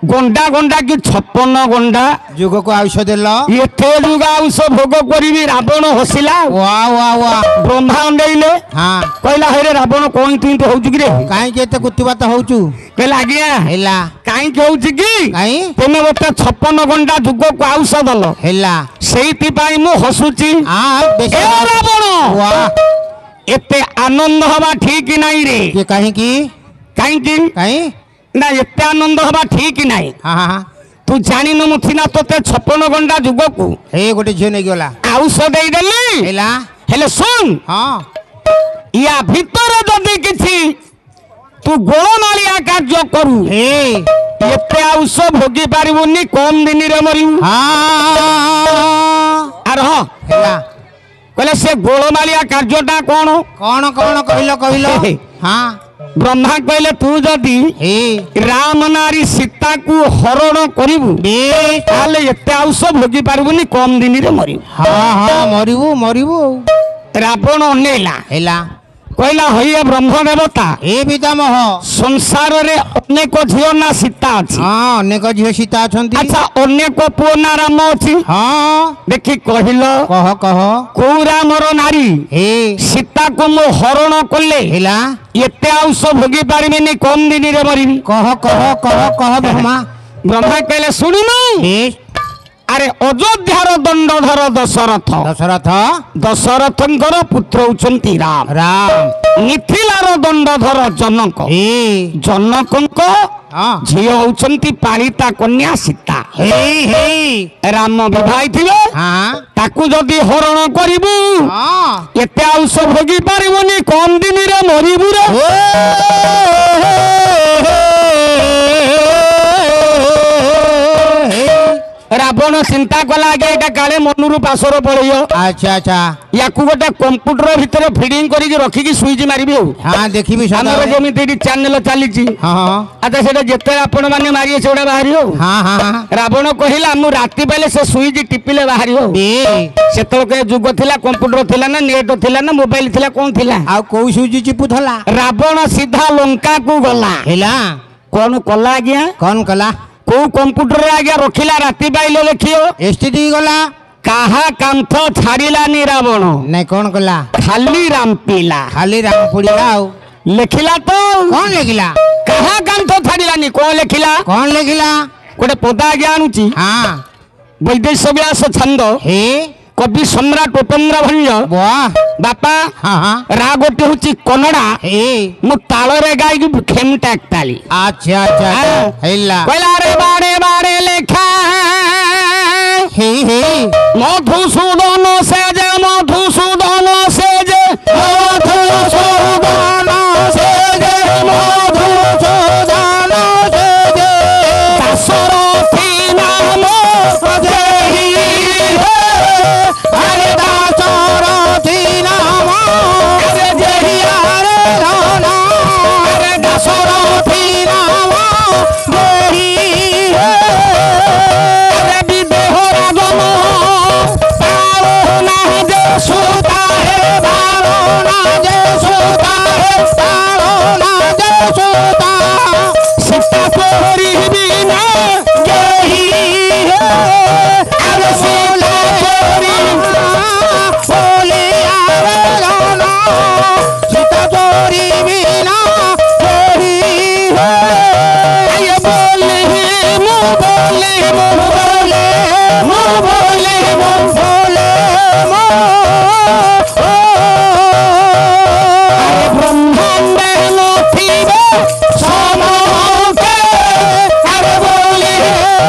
गंडा गंडा कि 56 गंडा जुग को आयुष देल एते जुग आयुष भोग करी रावण हसिला वाह वाह वाह ब्रह्मा अंडेइले कहला हई रे रावण कोन तू तो होउछु कि रे काई के एते कुत्तिबात होउछु कहला आज्ञा हेला काई के होउछु कि काई तमे ओते 56 घंटा जुग को आयुष दल हेला सेहिति पाई मु हसुची ए रावण वाह एते आनंद हवा ठीक नहीं रे ये कहीं की ना एते आनंद हवा ठीक नहीं तू जानी न मुथिना तोते 56 घंटा जुग को हे गोटे झियो नहीं गला आउष देई देली हेला हेले सुन या भीतर जदी किछि तू गोळमालिया कार्य करू हे एते आउष भोगी पारिबुनी कम दिन रे मरिउ आर हेला कहले से गोळमालिया कार्यटा कोन कोन कोन कहिलो हां ब्रह्मा कहले तू जदी राम नारी सीता को हरण करिबु ताले एते आउस भोगी पारबुनी कम दिन रे मरिबु हां मरिबु रावण अनेला हेला कहला हई ब्रह्म देवता ए पितामह संसार रे अनेक झियो ना सीता अछि हां अनेक झियो सीता अछंती अच्छा अनेक पुओ ना राम अछि हां देखि कहिलो कह को रामर नारी हे सीता को मो हरण कले हेला एते आउस भोगी पारिबिनी कम दिन रे मरिबी कह ब्रह्मा कहले सुनिनु अरे अयोध्यार दंडधर दशरथंकर पुत्र होचंती राम मिथिलार दंडधर जनक झील होचंती पालिता कन्या सीता राम विवाह थिबे ताकू जदि हरण करिबु एते आउस भोगी पारिबनी कम दिन रे मरिबु रे रावण चिंता कला आगे एटा काले मनरू पासर पड़ियो अच्छा अच्छा याकू गोटे कंप्यूटर भितर फिडिंग करिक रखिकी स्विच मारिबे हाँ देखिबी हमर जेमिति चैनल चलीची हाँ अच्छा सेटा जेते आपण माने मारिए सेटा बाहरियो हाँ हाँ रावण कहिला मु राति बेले से स्विच टिपिले बाहरियो सेतल के जुग थिला कंप्यूटर थिला ना नेट थिला ना मोबाइल थिला कोन थिला आ को सुजी चिपुथला रावण सीधा लंका को गला हेला कौन कला आज्ञा कौन कला को कंप्यूटर आज्ञा रखिला राति पाइले देखियो एसटीडी गला काहा कांथ छाड़िलानी रावण नहीं कौन कला खाली राम पीला खाली राम पुड़िला लिखिला तो कौन लिखिला काहा कांथ छाड़िलानी कौन लिखिला गोटे पदा आज्ञा आणुची हाँ वैदेश व्यास छंद हे कवि सम्राट उपेन्द्र भंज वाह बापा हाँ हाँ राग गोटे हूँ कन्नड़ा हे मु ताଳରେ गाई खेमटा एकताली अच्छा अच्छा हेला कहला रे बाड़े बाड़े लेखा हे हे मधुसूदन से जे मधुसूदन से जे मधुसूदन से जे मधुसूदन से जे दाशरथी नाम जेहि अरे दाशरथी नाम अरे जेहि अरे धन अरे दाशरथी नाम जेहि अरे विदेह राजन पावना जे सुता हे पावना जे सुता हे पावना जे सुता सीता तोरी बिना जेहि अरे सीता तोरी बोले अरे धन सीता तोरी बिना जेहि बोले मु बोले मु बोले मु बोले मु बोले मु अरे ब्रह्मांड नथिबे समके अरे बोले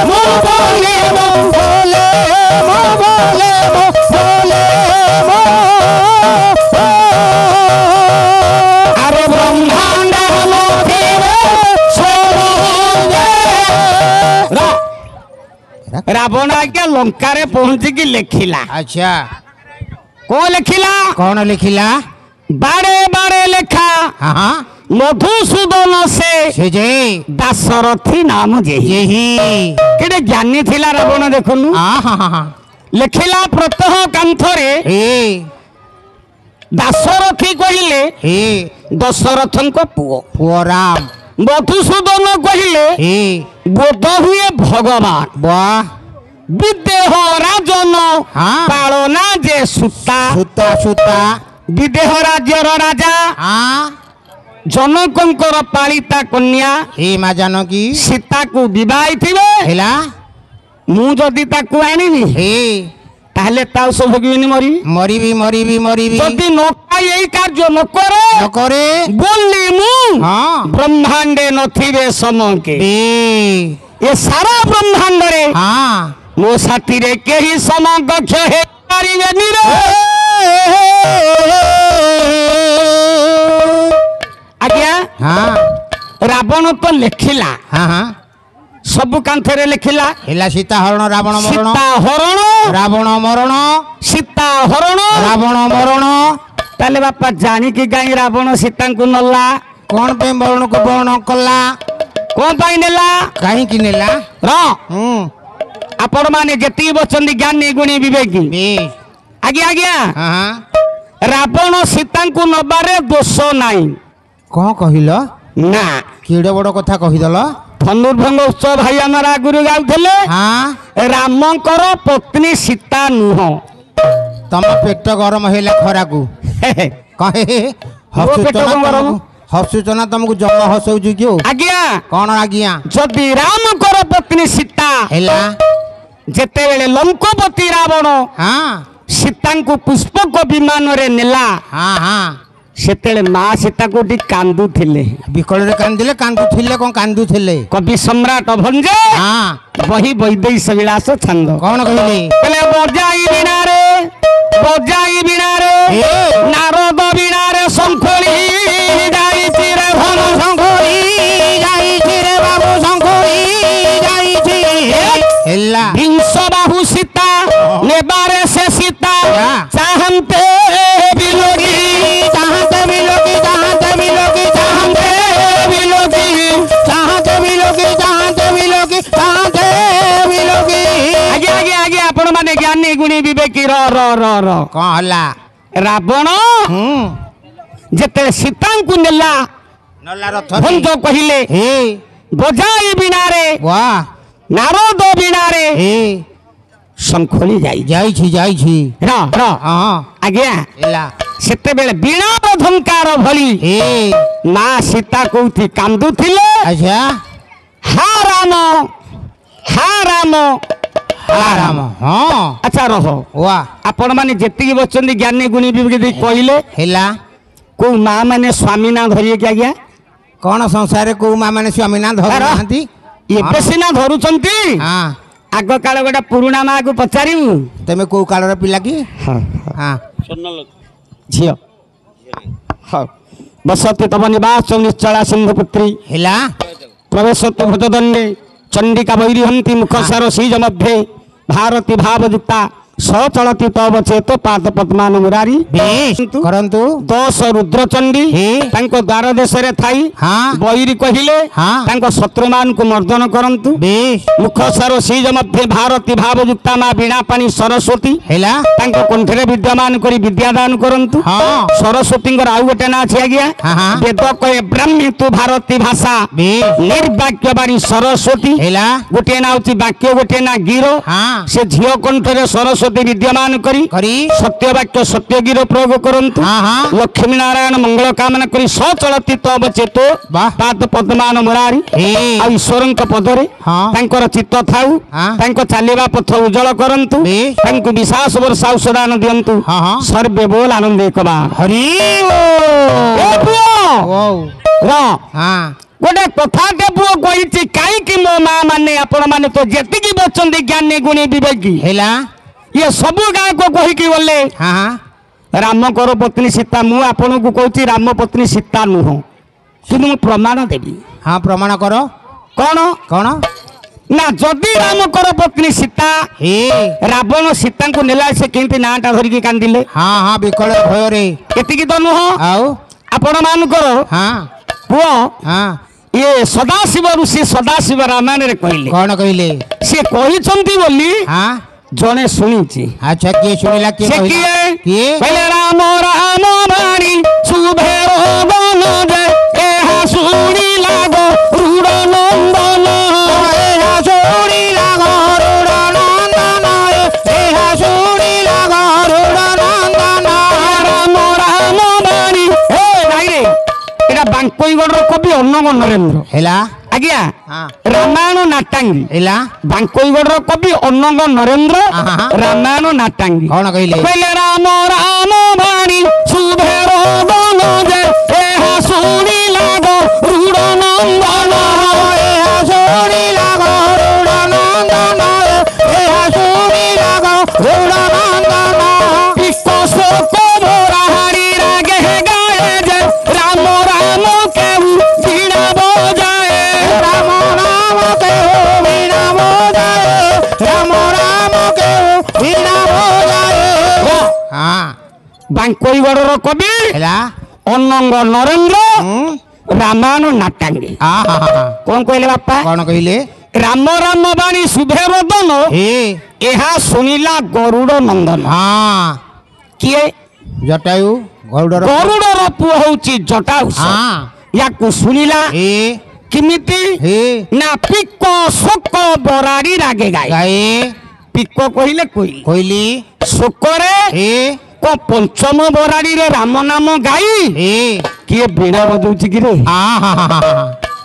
मु बोले मु बोले मु बोले मु बोले मु अरे ब्रह्मांड नथिबे समके रावण आज्ञा लंका रे पहुंची लिखिला अच्छा कौन लिखिला कौन लिखिला बाड़े बाड़े लेखा हाँ हाँ मधुसूदन से जे दाशरथी नाम जेहि यही केडे ज्ञानी थिला रावण देखुनु हाँ हाँ हाँ हाँ लिखिला प्रतः कांथरे हे दाशरथी कहिले हे दशरथंक पुओ पुओ राम मधुसूदन कहिले हे बोध हुए भगवान वाह विदेह राजन हाँ। पालना जे सुता सुता सुता विदेह राज्यर राजा हाँ जनकंकर पालिता कन्या हे माँ जानकी सीता को विवाही थिबे हेला मु जदि ताकू आनिनी हे ताहले ता सौभाग्यनी मरी मरीबी जदि न यही कार्य न करे न करे बोली मु हाँ ब्रह्मांडे नथिबे समके हे ये सारा ब्रह्मांड रे हाँ मो साथी रे केही समकक्ष हे पारिबेनी रे आज्ञा हाँ रावण तो लिखिला हाँ हाँ सब कांथरे लिखिला हेला सीता हरण रावण मरण सीता हरण रावण मरण सीता हरण रावण मरण ताले बापा जानी कि गाई रावण सीता को नला कौन पे मरण को बरण कला कौन पाई नेला कहीं की नेला र आपण माने जति बचंदी ज्ञानी गुणी विवेकी बेश आज्ञा आज्ञा हाँ रावण सीता को नबारे दोष नाही कौन कहिल ना केड़े बड़ कथा कहिदल धनुर्भंग उत्सव भाई आमर आगुरु गाउथले हाँ रामंकर पत्नी सीता नुह तम पेट गरम हेला खरा को कहे पेट गरम? हसुचना तुमको जम हसौजु क्यों आज्ञा कौन आज्ञा जदि रामकर पत्नी सीता हेला जेते बेले लंकोपति रावण हाँ सीता को पुष्पक विमान रे नेला हाँ हाँ सेतेले माँ सीता को टी कांदू थिले विकल रे कांदिले कांदू थिले कौन कांदू थिले कवि सम्राट भंजे हाँ वही वैदेश विलास छंद कौन कहले कहले बजाई बिना रे नारद बिना रे शंखोली जाईछि रे धन शंखोली जाईछि रे बाबू शंखोली जाईछि हेला विंशवा गुणी विवेकी र र र र कौन हला रावण जेते सीता को नेला नला रथ भंज कहले हे बजाई बिनारे वाह नारद बिनारे हे संखोली जाई छी र र हां आज्ञा एला सेते बेले बीणा झंकार भली हे मां सीता कोठी कांदुथिले अच्छा हा राम हा राम आराम हां अच्छा रहो वाह आपण माने जेतिकी बचंदी ज्ञानी गुणी विवेकी कहले हेला को मां माने स्वामी ना धरिए क्या गया कौन संसार को मां माने स्वामी ना धर नाहंती एबे सिना धरुचंती हां आग काल गोटा पुरुणा मां को पचारिबु तमे को कालर पिला की हां हां झियो हां बसते तब निवास निश्चला सिंधुपुत्री हेला प्रवेश भुजदंडे चंडिका वैरिहंती मुखसार सीज मध्ये भारती भावयुक्ता सचलती तब चेत पाद पद्मान मुरारी बेश करंतु 10 रुद्रचंडी तांको द्वार देश रे थाई हां बैरी कहिले हां तांको शत्रुमान को मर्दन करंतु बेश मुखसार सीज मध्ये भारती भावयुक्ता मा बीणा पानी सरस्वती हेला तांको कंठरे विद्यमान करी विद्यादान करंतु हां सरस्वती आउ गोटे ना अछि आज्ञा हां वेद कहे ब्रह्मी तु भारती भाषा बेश निर्वाक्य बारी सरस्वती हेला गोटे ना होची वाक्य गोटे ना गिरो हां से झियो कंठरे सरस्वती विद्यमान करी सत्य वाक्य सत्य गिरो प्रयोग करंतु लक्ष्मी नारायण मंगल कामना करी सचलती तब चेतो पाद पद्मान मुरारी आ ईश्वरन पदरे तांकर चित्त थाउ तांको चालिबा पथ उज्जवल करंतु तांको विश्वास वर्षा औषधान दियंतु सर्वे बोल आनंद एकबा हरि ओ गोटे कथाटे पुओ कही कहीं मो माँ माने आपण माने तो जेतिकी बचंदी ज्ञानी गुणी विवेकी हेला ये सब गाँ को कहीकि गले राम कर पत्नी सीता मु आपन को कहूँ राम पत्नी सीता नुह कि प्रमाण देवी हाँ प्रमाण करो कौन कौन ना जदि राम कर पत्नी सीता रावण सीता को नेला से केंती नाटा धरिकी कांदिले हाँ हाँ विकल भय रे एतिकी तो नुह आपण मान करो हाँ पुओ हाँ ये सदाशिव ऋषि सदाशिव रामायण रे कहले कौन कहले से कहिसंती बोली हाँ जने सुनिची अच्छा किए शुनिला किए किए पहले राम राम बाणी सुभेरो गन जे एहा सुनी लागो रूड नंदन एहा सुनी लागो रूड नंदन एहा सुनी लागो रूड नंदन राम राम बाणी ए नाई रे एटा बांकोईगढ़ कवि अन्नग नरेंद्र हेला आज्ञा हाँ रामायण नाटांगी हेला बांकोईगढ़ कवि अन्नग नरेंद्र रामायण नाटांगी कौन कहले पहले राम राम बाणी सुभेरो गन जे एहा सुनी लागो रूड नंदन एहा सुनी लागो रूड नंदन एहा सुनी लागो रूड नंदन पिको शोको मोरा हारी रागे गाए जे राम राम केहू बीणा बजाए राम राम केहू बीणा बजाए राम राम केहू बीणा बजाए हाँ बांकोईगढ़ कवि हेला अन्नंग नरेंद्र रामायण नाटांगी कौन कहले बापा कौन कहले राम राम बाणी शुभे बदन एहा सुनिला गरुड़ नंदन हाँ किए जटायु गरुड़ पुओ होची जटायु हाँ या को सुनिला किमिति ना पिको शोक बराड़ी रागे गाए पिको कहले कोइली शोकरे को पंचम बराड़ी रे राम नाम गाई किए बीणा बजाउची कि रे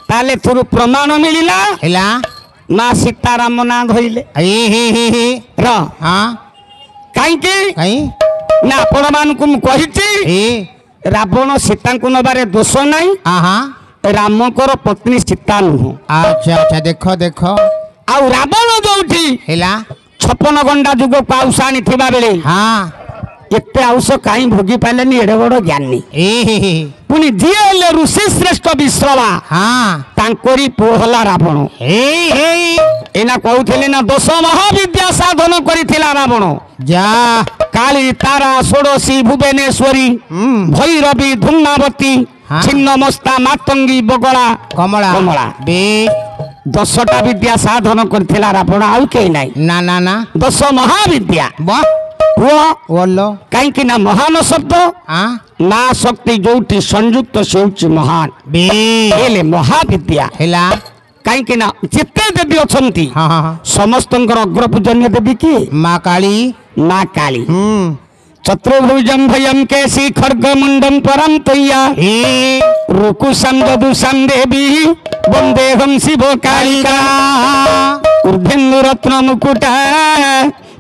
ताले थोर प्रमाण मिलिला हेला मां सीताराम ना धइले र काई ना आपण मान को कहिची रावण सीता को नबारे दोष नाही राम कर पत्नी सीता नुह अच्छा अच्छा देखो देखो आ रावण जोठी हेला 56 घंटा जुग पाउस आनी थिबा बेले हाँ एते आउस काई भोगी पालेनी एडे बड़ ज्ञानी पुनी जिएले ऋषि श्रेष्ठ विश्रवा हाँ तांकोरी पोहला रावण एना कहउथिले ना 10 महाविद्या साधन करिथिला रावण जा काली तारा षोडशी भुवनेश्वरी भैरवी धुम्नावती छिन्न मस्ता मातंगी बगला कमला कमला बे 10ଟା ବିଦ୍ୟା ସାଧନ କରିଥିଲା ରାବଣ ଆଉ କେହି ନାହିଁ ନା ନା ନା 10 ମହାବିଦ୍ୟା ବାহ ପୁଅ ବୋଲ କାହିଁକି ନା ମହାନ ଶବ୍ଦ ମା ଶକ୍ତି ଯୋଉଠି ସଂଯୁକ୍ତ ସେ ହେଉଛି ମହାନ ବେ ହେଲେ ମହାବିଦ୍ୟା ହେଲା କାହିଁକି ନା ଯେତେ ଦେବୀ ଅଛନ୍ତି ହଁ ହଁ ସମସ୍ତଙ୍କର ଅଗ୍ର ପୂଜନୀୟ ଦେବୀ କିଏ ମା କାଳୀ ମା କାଳୀ ଚତୁର୍ଭୁଜಂ ଭୟಂ କେଶୀ ଖର୍ଗ ମୁଣ୍ଡಂ ପରಂ ତୟା ରୁକୁଶಂ ଯଦୁଶଂ ଦେବୀ ବନ୍ଦେହଂ ଶିବ କାଳିକା ଊର୍ଧ୍ୱେନ୍ଦୁ ରତ୍ନ ମୁକୁଟା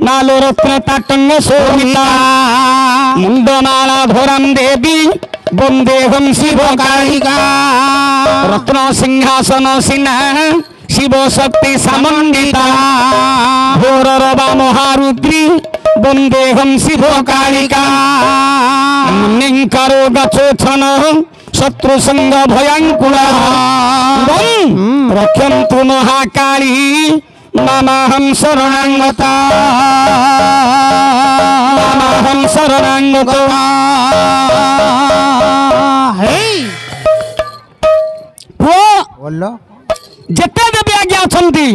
ନାଲୋ ରତ୍ନ ତାଟଙ୍ଗ ଶୋଭିତା ମୁଣ୍ଡମାଳା ଧରಂ ଦେବୀ ବନ୍ଦେହଂ ଶିବ କାଳିକା ରତ୍ନ ସିଂହାସନ ସିନା ଶିବ ଶକ୍ତି ସମନ୍විତା ଘୋରର ବା ମହାରୁଦ୍ରୀ ବନ୍ଦେହଂ ଶିବ କାଳିକା ମୁନିଙ୍କର ଗଛୋଛନ ଶତ୍ରୁ ସଙ୍ଗ ଭୟଙ୍କୁଳ ରକ୍ଷନ୍ତୁ ମହାକାଳୀ ମାମାହଂ ଶରଣାଙ୍ଗତା ମାମାହଂ ଶରଣାଙ୍ଗତା ପୁଅ ବୋଲ ଯେତେ ଦେବୀ ଆଜ୍ଞା ଅଛନ୍ତି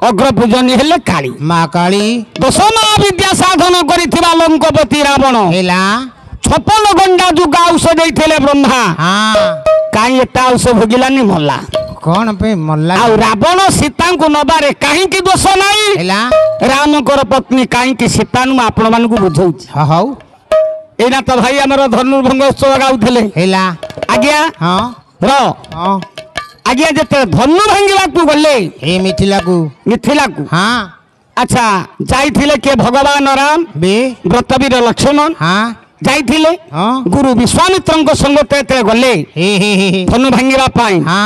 ଅଗ୍ରପୂଜନୀ ହେଲେ କାଳୀ ମା କାଳୀ 10 ମହାବିଦ୍ୟା ସାଧନ କରିଥିବା ଲଙ୍କପତି ରାବଣ ହେଲା 56 ଗଣ୍ଡା ଯୁଗ ଔଷ ଦେଇଥିଲେ ବ୍ରହ୍ମା କାହିଁ ଏତେ ଔଷ ଭୋଗିଲାନି ମଲା କଣ ପାଇଁ ମଲା ଆଉ ରାବଣ ସୀତାଙ୍କୁ ନବାରେ କାହିଁକି ଦୋଷ ନାହିଁ ହେଲା ରାମଙ୍କର ପତ୍ନୀ କାହିଁକି ସୀତାଙ୍କୁ ମୁଁ ଆପଣ ମାନଙ୍କୁ ବୁଝଉଛି ହଉ ଏଇନା ତ ଭାଇ ଆମର ଧନୁର୍ଭଙ୍ଗ ଉତ୍ସବ ଗାଉଥିଲେ ହେଲା ଆଜ୍ଞା ହଁ ର ହଁ ଆଜ୍ଞା ଯେତେ ଧନୁ ଭାଙ୍ଗିବାକୁ ଗଲେ ଏ ମିଥିଲାକୁ ହଁ ଆଚ୍ଛା ଯାଇଥିଲେ କିଏ ଭଗବାନ ରାମ ବେ ବ୍ରତବୀର ଲକ୍ଷ୍ମଣ ହଁ ଯାଇଥିଲେ ହଁ ଗୁରୁ ବିଶ୍ୱାମିତ୍ରଙ୍କ ସଙ୍ଗେ ଯେତେବେଳେ ଗଲେ ଧନୁ ଭାଙ୍ଗିବା ପାଇଁ ହଁ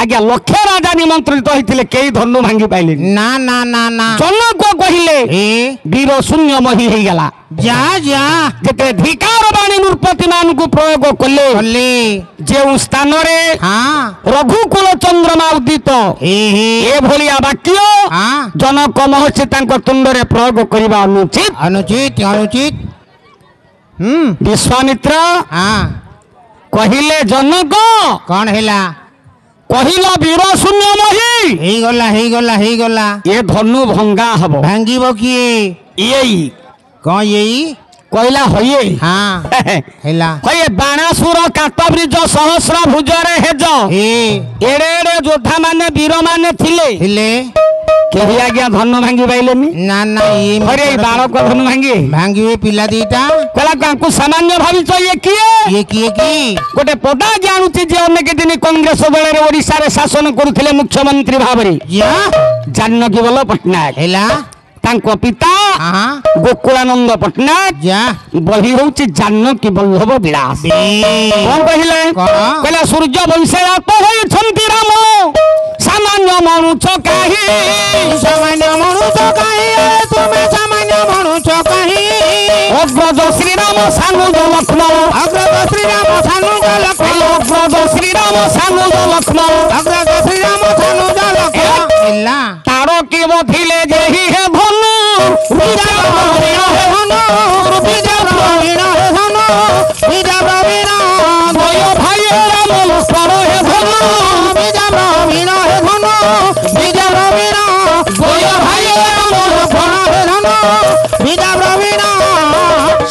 ଆଜ୍ଞା ଲକ୍ଷ ରାଜା ନିମନ୍ତ୍ରିତ ହେଇଥିଲେ କେହି ଧନୁ ଭାଙ୍ଗି ପାଇଲେନି ନା ନା ନା ନା ଜନକ କହିଲେ ବୀର ଶୂନ୍ୟ ମହି ହେଇଗଲା ଯା ଯା ଯେତେ ଧିକାର ବାଣୀ ନୃପତି ମାନଙ୍କୁ ପ୍ରୟୋଗ କଲେ ଯେଉଁ ସ୍ଥାନରେ ରଘୁକୁଳ ଚନ୍ଦ୍ରମା ଉଦିତ ଏଭଳିଆ ବାକ୍ୟ ଜନକ ମହର୍ଷି ତାଙ୍କ ତୁଣ୍ଡରେ ପ୍ରୟୋଗ କରିବା ଅନୁଚିତ ଅନୁଚିତ ଅନୁଚିତ ବିଶ୍ୱାମିତ୍ର କହିଲେ ଜନକ କଣ ହେଲା କହିଲ ବୀର ଶୂନ୍ୟ ମହି ହେଇଗଲା ଏ ଧନୁ ଭଙ୍ଗା ହବ ଭାଙ୍ଗିବ କିଏ ଏଇ କଣ ଏଇ କହିଲା ହଇଏ ହେଲା ହଇଏ ବାଣାସୁର କାତବ୍ରିଜ ସହସ୍ର ଭୁଜରେ ହେଜ ଏଡେ ଏଡେ ଯୋଦ୍ଧା ମାନେ ବୀର ମାନେ ଥିଲେ କେହି ଆଜ୍ଞା ଧନୁ ଭାଙ୍ଗି ପାଇଲେନି ନା ନା ଏଇ ବାଳକ ଧନୁ ଭାଙ୍ଗିବେ ପିଲା ଦିଟା କହିଲା ତାଙ୍କୁ ସାମାନ୍ୟ ଭାବିଛ ଇଏ କିଏ କି ଗୋଟେ ପଦା ଜାଣୁଛି ଯେ ଅନେକ ଦିନ କଂଗ୍ରେସ ଦଳରେ ଓଡ଼ିଶାରେ ଶାସନ କରୁଥିଲେ ମୁଖ୍ୟମନ୍ତ୍ରୀ ଭାବରେ ଜାନକୀ ବଲ୍ଲଭ ପଟ୍ଟନାୟକ ହେଲା ତାଙ୍କ ପିତା ଗୋକୁଳାନନ୍ଦ ପଟ୍ଟନାୟକ ବହି ହଉଛି ଜାନକୀ ବଲ୍ଲଭ ବିଳାସ କଣ କହିଲେ କହିଲେ ସୂର୍ଯ୍ୟ ବଂଶାୟତ ହୋଇଛନ୍ତି ରାମ ସାମାନ୍ୟ ମନୁଛ କାହିଁ ତୁମେ ସାମାନ୍ୟ ମନୁଛ କାହିଁ ଅଗ୍ରଜ ଶ୍ରୀରାମ ସାନୁଜ ଲକ୍ଷ୍ମଣ ଅଗ୍ରଜ ଶ୍ରୀରାମ ସାନୁଜ ଲକ୍ଷ୍ମଣ ଅଗ୍ରଜ ଶ୍ରୀରାମ ସାନୁଜ ଲକ୍ଷ୍ମଣ ଅଗ୍ରଜ ଶ୍ରୀରାମ ସାନୁଜ ଲକ୍ଷ୍ମଣ ହେଲା ତାର କି ବଧିଲେ ଯେହି ହେ ଧନୁ ବିଜା ପ୍ରବୀଣ ହେ ଧନୁ ବିଜା ପ୍ରବୀଣ ହେ ଧନୁ ବିଜା ପ୍ରବୀଣ ଭୟ ଭାଇ ରାମ ଲକ୍ଷ୍ମଣ ହେ ଧନୁ ବିଜା ପ୍ରବୀଣ ହେ ଧନୁ ବିଜା ପ୍ରବୀଣ ଭୟ ଭାଇ ରାମ ଲକ୍ଷ୍ମଣ ହେ ଧନୁ ବିଜା ପ୍ରବୀଣ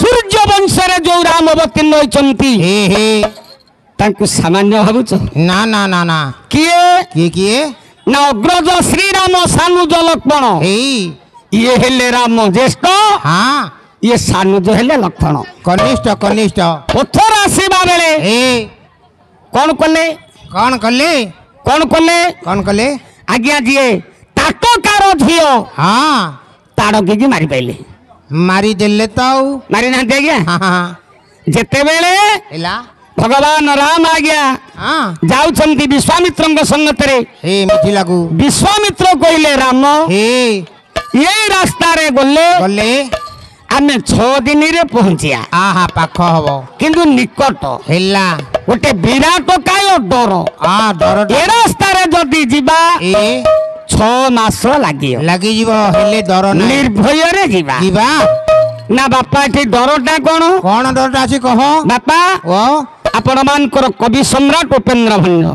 ସୂର୍ଯ୍ୟ ବଂଶରେ ଯୋଉ ରାମ ଅବତୀର୍ଣ୍ଣ ହୋଇଛନ୍ତି ତାଙ୍କୁ ସାମାନ୍ୟ ଭାବୁଛ ନା ନା ନା ନା କିଏ ନା ଅଗ୍ରଜ ଶ୍ରୀରାମ ସାନୁଜ ଲକ୍ଷ୍ମଣ ଇଏ ହେଲେ ରାମ ଜ୍ୟେଷ୍ଠ ଇଏ ସାନୁଜ ହେଲେ ଲକ୍ଷ୍ମଣ କନିଷ୍ଠ ପଥର ଆସିବା ବେଳେ କଣ କଲେ ଆଜ୍ଞା ଯିଏ ତାଟକାର ଝିଅ ତାଡକିକି ମାରି ପାଇଲେ ମାରିଦେଲେ ତ ଆଉ ମାରି ନାହାନ୍ତି ଆଜ୍ଞା ଯେତେବେଳେ ହେଲା ଭଗବାନ ରାମ ଆଜ୍ଞା ଯାଉଛନ୍ତି ବିଶ୍ୱାମିତ୍ରଙ୍କ ସଙ୍ଗତରେ ମିଥିଲାକୁ ବିଶ୍ୱାମିତ୍ର କହିଲେ ରାମ ଏଇ ରାସ୍ତାରେ ଗଲେ ଆମେ 6 ଦିନରେ ପହଞ୍ଚିବା ପାଖ ହବ କିନ୍ତୁ ନିକଟ ହେଲା ଗୋଟେ ବିରାଟ କାୟ ଡର ଏ ରାସ୍ତାରେ ଯଦି ଯିବା 6 ମାସ ଲାଗିଯିବ ହେଲେ ଡର ନିର୍ଭୟରେ ଯିବା ନା ବାପା ଏଠି ଡରଟା କଣ ଡରଟା ଅଛି କହ ବାପା ଆପଣ ମାନଙ୍କର କବି ସମ୍ରାଟ ଉପେନ୍ଦ୍ର ଭଞ୍ଜ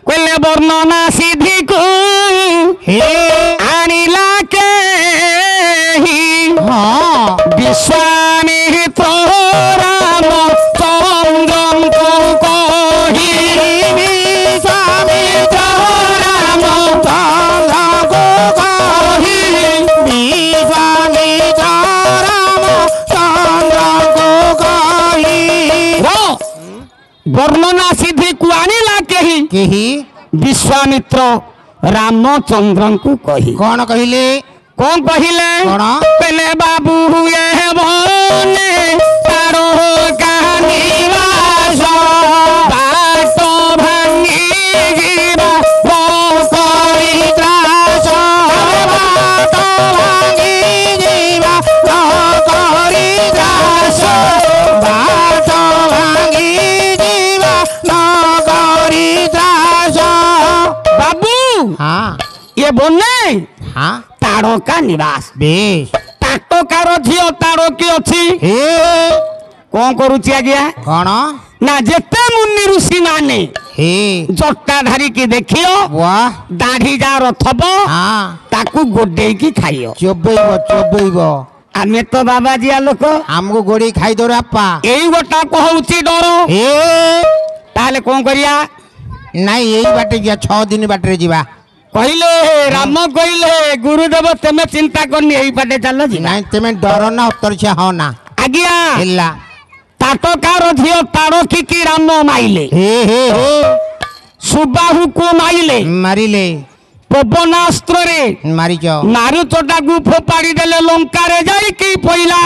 କହିଲେ ବର୍ଣ୍ଣନା ସିଧିକୁ हे ଆଣିଲା କେହି ବିଶ୍ୱାମିତ୍ର ରାମଚନ୍ଦ୍ରଙ୍କୁ କହି विश्वामित्र रामचन्द्रଙ୍କୁ कहि विश्वामित्र रामचन्द्रଙ୍କୁ कहि ବର୍ଣ୍ଣନା ସିଧିକୁ ଆଣିଲା କେହି केही ବିଶ୍ୱାମିତ୍ର ରାମଚନ୍ଦ୍ରଙ୍କୁ କହି कौन कहिले କଣ କହିଲେ କଣ? କହିଲେ ବାବୁ ହୁଏ ବନେ ତାର କାନିବାସ ବାଟ ଭାଙ୍ଗି ଯିବା କରି ତ୍ରାସ ବାଟ ଭାଙ୍ଗି ଯିବା କରି ତ୍ରାସ ବାଟ ଭାଙ୍ଗି ଯିବା କରି ତ୍ରାସ ବାବୁ हाँ ଇଏ ବନେ हाँ ତାରକା ନିବାସ बेश ତାଟକାର ଝିଅ ତାରକି ଅଛି हे କଣ କରୁଛି ଆଜ୍ଞା कौन ନା ଯେତେ ମୁନି ଋଷି ମାନେ हे ଜଟା ଧରିକି ଦେଖିବ वाह ଦାଢି ଯାହାର ଥବ हाँ ତାକୁ ଗୋଡେଇକି ଖାଇବ ଚୋବେଇବ ଚୋବେଇବ ଆମେ ତ ବାବାଜିଆ ଲୋକ ଆମକୁ ଗୋଡେଇ ଖାଇଦୋରେ ଆପା ଏଇ ଗୋଟାକ ହଉଛି ଡର ଏ ତାହେଲେ କଣ କରିବା ନାଇଁ ଏଇ ବାଟେ ଯିବା 6 ଦିନ ବାଟରେ ଯିବା କହିଲେ ରାମ କହିଲେ ଗୁରୁଦେବ ତମେ ଚିନ୍ତା କରନି ଏଇ ବାଟେ ଚାଲ ଯିବା ନାଇଁ ତମେ ଡର ନା ଅତରଛା ହଁ ନା ଆଜ୍ଞା ହେଲା ତାଟକାର ଝିଅ ତାରକିକି ରାମ ମାଇଲେ ହେ ହେ ହେ ସୁବାହୁକୁ ମାଇଲେ ମାରିଲେ ପବନାସ୍ତ୍ରରେ ମାରିଛ ମାରୁଚଟାକୁ ଫୋପାଡ଼ି ଦେଲେ ଲଙ୍କାରେ ଯାଇକି ପଇଲା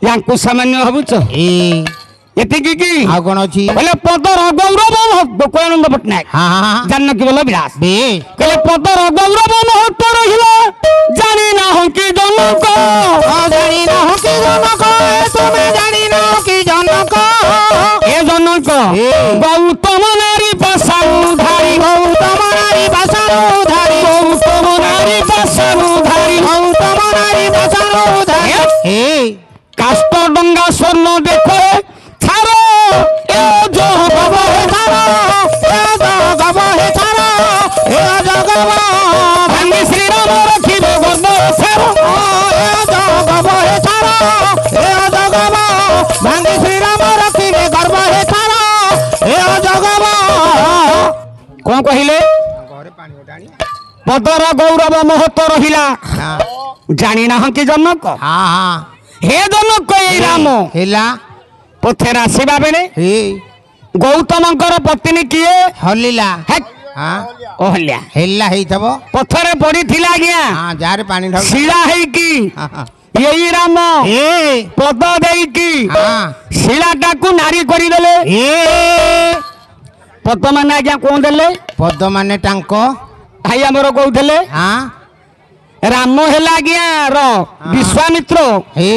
ୟାଙ୍କୁ ସାମାନ୍ୟ ଭାବୁଛ ଏ ଏତିକି କି ଆଉ କଣ ଅଛି କହିଲେ ପଦର ଗୌରବ ଗୋକୁଳାନନ୍ଦ ପଟ୍ଟନାୟକ ହଁ ହଁ ଜାନକୀ ବଲ୍ଲଭ ବିଳାସ ବେ କହିଲେ ପଦର ଗୌରବ ମହତ୍ଵ ରହିଲା ଜାଣି ନାହୁଁ କି ଜନକ ଜାଣି ନାହୁଁ କି ଜନକ ତୁମେ ଜାଣି ନାହୁଁ କି ଜନକ ଏ ଜନକ ଗୌତମ ନାରୀ ପାଶାରୁ ଧାରି ଗୌତମ ନାରୀ ଭାଷାରୁ ଧାରି ଗୌତମ ନାରୀ ପାଶାରୁ ଧାରି ଗୌତମ ନାରୀ ଭାଷାରୁ ଧାରି ଏ କାଷ୍ଟ ଡଙ୍ଗା ସ୍ୱର୍ଣ୍ଣ ଦେଖ ଛାର ଏ ଜଗବ হে তারা এ জগব হে তারা এ জগব ଭାଙ୍ଗି ଶ୍ରୀରାମ ରଖିବେ ଗର୍ବ ଛାର এ জগব হে তারা এ জগব ভাঙ্গি শ্রীরাম রখিবে গর্ব হে তারা এ জগব କଣ କହିଲେ ঘরে পানি ওটানি ପଦର ଗୌରବ ମହତ୍ଵ ରହିଲା হ্যাঁ ଜାଣିନାହଁ କି ଜନକ হ্যাঁ ହେ ଜନକ ଏଇ ରାମ হেলা ପଥରେ ଆସିବା ବେଳେ হে ଗୌତମଙ୍କର ପତ୍ନୀ କିଏ হলিলা ହେକ୍, হ্যাঁ ଅହଲ୍ୟା হেলা ହେଇଥିବ ପଥରେ ପଡିଥିଲା ଆଜ୍ଞା হ্যাঁ যারে পানি ঢাল ଶିଳା ହେଇକି হ্যাঁ ଏଇ ରାମ এ ପଦ ଦେଇକି হ্যাঁ ଶିଳାଟାକୁ ନାରୀ କରିଦେଲେ এ ପଦମାନେ ଆଜ୍ଞା କଣ ଦେଲେ ପଦ ମାନେ ତାଙ୍କ ଭାଇ ଆମର କହୁଥିଲେ ହଁ ରାମ ହେଲା ଆଜ୍ଞା ର ବିଶ୍ୱାମିତ୍ର ହେ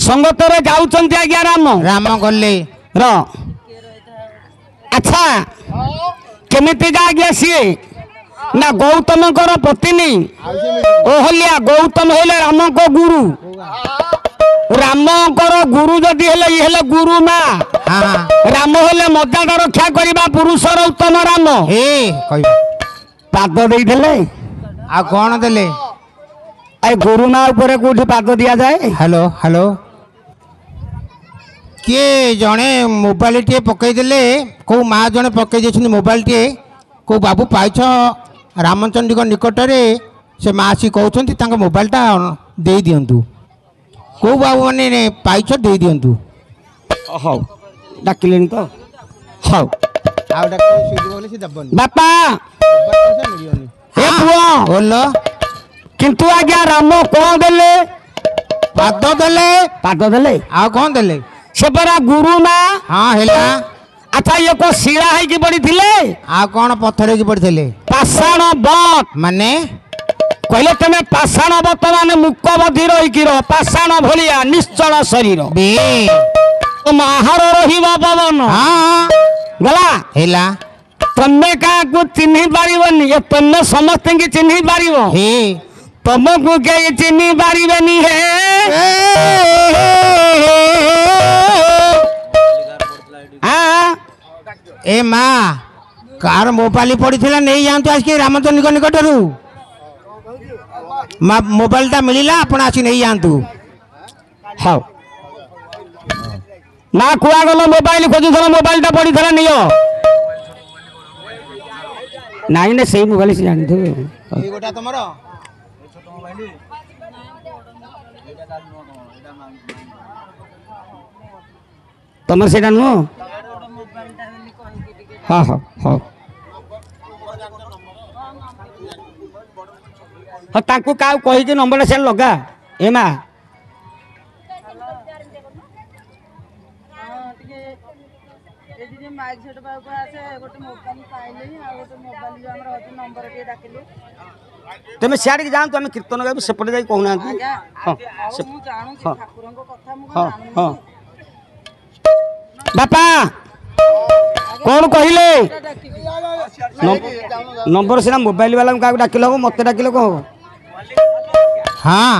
ସଙ୍ଗତରେ ଯାଉଛନ୍ତି ଆଜ୍ଞା ରାମ ରାମ ଗଲେ ର ଆଚ୍ଛା କେମିତି ଯା ଆଜ୍ଞା ସିଏ ନା ଗୌତମଙ୍କର ପତ୍ନୀ ଓହଲ୍ୟା ଗୌତମ ହେଲେ ରାମଙ୍କ ଗୁରୁ ରାମଙ୍କର ଗୁରୁ ଯଦି ହେଲେ ଇଏ ହେଲେ ଗୁରୁ ମା ହଁ ରାମ ହେଲେ ମର୍ଯ୍ୟାଦା ରକ୍ଷା କରିବା ପୁରୁଷର ଉତ୍ତମ ରାମ ହେ କହିବ ପାଦ ଦେଇଥିଲେ ଆଉ କଣ ଦେଲେ ଏ ଗୁରୁ ମା ଉପରେ କୋଉଠି ପାଦ ଦିଆଯାଏ ହ୍ୟାଲୋ ହ୍ୟାଲୋ କିଏ ଜଣେ ମୋବାଇଲଟିଏ ପକେଇଦେଲେ କେଉଁ ମା ଜଣେ ପକେଇ ଦେଇଛନ୍ତି ମୋବାଇଲଟିଏ କେଉଁ ବାବୁ ପାଇଛ ରାମଚଣ୍ଡୀଙ୍କ ନିକଟରେ ସେ ମା ଆସି କହୁଛନ୍ତି ତାଙ୍କ ମୋବାଇଲଟା ଦେଇ ଦିଅନ୍ତୁ କେଉଁ ବାବୁ ମାନେ ପାଇଛ ଦେଇ ଦିଅନ୍ତୁ ହଉ ଡାକିଲେଣି ତ ହଉ ଆଉ ଡାକିଲେ ସେ ଦେବନି ବାପା ମିଳିବନି ଏ ପୁଅ ବୋଲ କିନ୍ତୁ ଆଜ୍ଞା ରାମ କଣ ଦେଲେ ପାଦ ଦେଲେ ପାଦ ଦେଲେ ଆଉ କ'ଣ ଦେଲେ ସେ ପରା ଗୁରୁ ମା ହଁ ହେଲା ଆଚ୍ଛା ଇଏ କଣ ଶିଳା ହେଇକି ପଡିଥିଲେ ଆଉ କ'ଣ ପଥର ହେଇକି ପଡ଼ିଥିଲେ ପାଷାଣ ବତ ମାନେ କହିଲେ ତମେ ପାଷାଣ ବତ ମାନେ ମୁକ ବଧିର ହେଇକି ରହ ପାଷାଣ ଭଳିଆ ନିଶ୍ଚଳ ଶରୀର ବେ ଆହାର ରହିବ ପବନ ହଁ ଗଲା ହେଲା ତମେ କାହାକୁ ଚିହ୍ନି ପାରିବନି ଏ ତମେ ସମସ୍ତଙ୍କୁ ଚିହ୍ନି ପାରିବ ହେ ତମକୁ କେହି ଚିହ୍ନି ପାରିବେନି ହେ ଏ ମା कार मोबाइल पड़ी नहीं जातु आज रामचंद्र निकटर मोबाइलटा मिलला आप आसी नहीं जातु हाँ ना कुआ गल मोबाइल खोजुल मोबाइलटा पड़ी नियो नाई ना से मोबाइल से जानी गोटा तुम तुम से नुह हाँ हाँ हाँ हाँ ताकू का कही नंबर से लगा ए माँ तुम सियाड़ जाओ तुम कीर्तन गाइब सेपटे जाई कहना हाँ हाँ हाँ बापा कौन कहले नंबर सीना मोबाइल वाला क्या डाकिल हम मत डाकिल कौन हाँ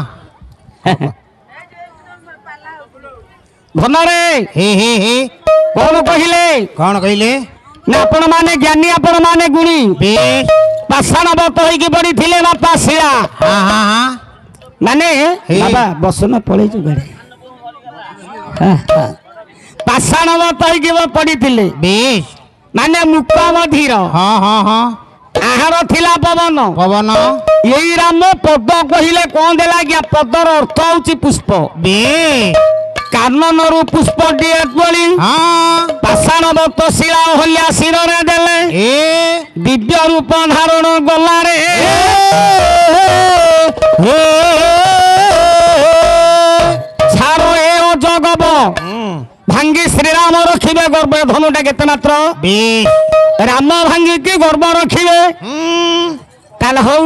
धन रे हे हे हे कौन कहले ना आपण माने ज्ञानी आपण माने गुणी बेश पाषाण बत होइकी पड़ी थिले बापा शिला हाँ हाँ हाँ माने बाबा बसन पड़े जो गाड़ी पाषाण बत होइकी पड़ी थिले बेश माने मुक्ता मधीर हाँ हाँ हाँ आहार थिला पवन पवन यही राम पद कहले कौन देला गया पदर अर्थ होची पुष्प बेश काननरू पुष्प दिए तोली हाँ पाषाण बत शिला हलिया शिर रे देले ए दिव्य रूप धारण गला रे छाड़ो ए जगब भांगी श्रीराम रखिबे गर्भ धनुटा केते मात्र बेश राम भांगी के गर्भ रखिबे काल हौ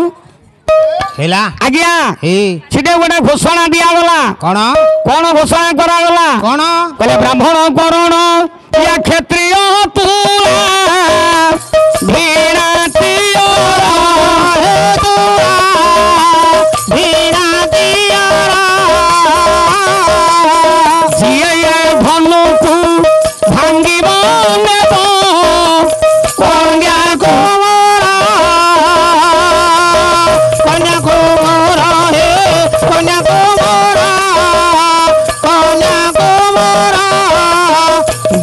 हेला आज्ञा हे छिटे गोटे घोषणा दिया गला कौन कौन घोषणा करा गला कौन कहले ब्राह्मण करण या क्षत्रिय तुला भीड़ाती धनु को भांगी नेब कन्या कुमारा कन्या कुमारा हे कन्या कुमारा कन्या कुमारा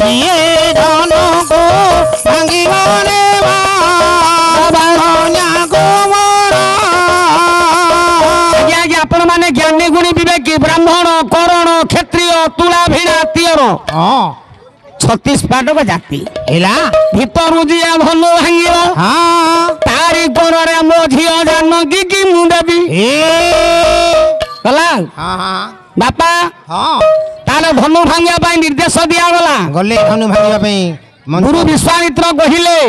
दिए धनु को भांगी नेब कन्या कुमारा आज्ञा आपण माने ज्ञानी गुणी विवेकी ब्राह्मण करण क्षत्रिय तुला भिड़ा तीर हाँ 36 पाटक जाति हेला भीतर जिया धनु भांगी हाँ तारी कोणरे मो झियो जानकी की मुंडबी गला हाँ हाँ बापा हाँ ताले धनु भांगिया पाई निर्देश दिया गला गले धनु भांगिया पई गुरु विश्वामित्र कहिले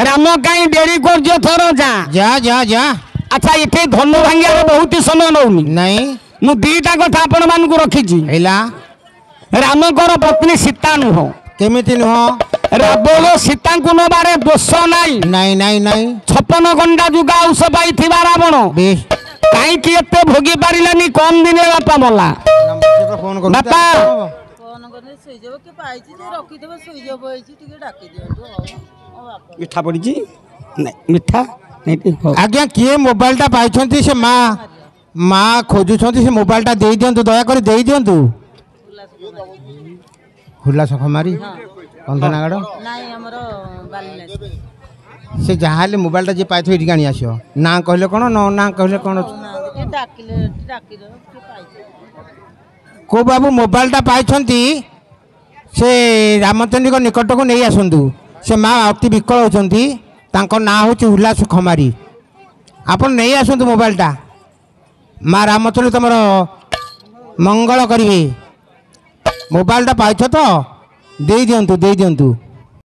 राम काई डेरी करजो थरो जा जा जा जा अच्छा इथे धनु भांगिया बहुत समय नउनी नहीं मु दीटा कथा आपण मान को रखिची हेला रामकर पत्नी सीता नुह केमिति नुह रावण सीता को नबारे दोष नाई नहीं नहीं नहीं 56 घंटा जुगा औष पाई थिबा रावण बेश काई कि एते भोगी पारिलानी कम दिन बापा मला फोन कर बापा फोन करने सुइजो के पाइची जे रखि देबो सुइजो बइची टिके डाकी दियंतु ओ बापा मिठा पड़ीची नहीं मिठा नहीं ठीक हो आज्ञा किए मोबाइलटा पाइछंती से माँ खोजुछंती से मोबाइलटा देई दियंतु दया कर देई दियंतु हुल्ला सख मारी कंधनागड़ नाही हमरो बालिने से जहाँ मोबाइलटा जे पाइथो इठी गाणी आसियो ना कहले कोन न ना कहले कोन के डाकिले डाकिरो के पाइची को बाबू मोबाइलटा पाइछंती से रामचंद्र निकट को नहीं आसंतु से माँ अति विकल होचंती तांको ना होची हुल्ला सुख मारी आपण नहीं आसंतु मोबाइलटा माँ रामचंद्र तुमर मंगल करिवे मोबाइलटा पाइछ तो दे दियंतु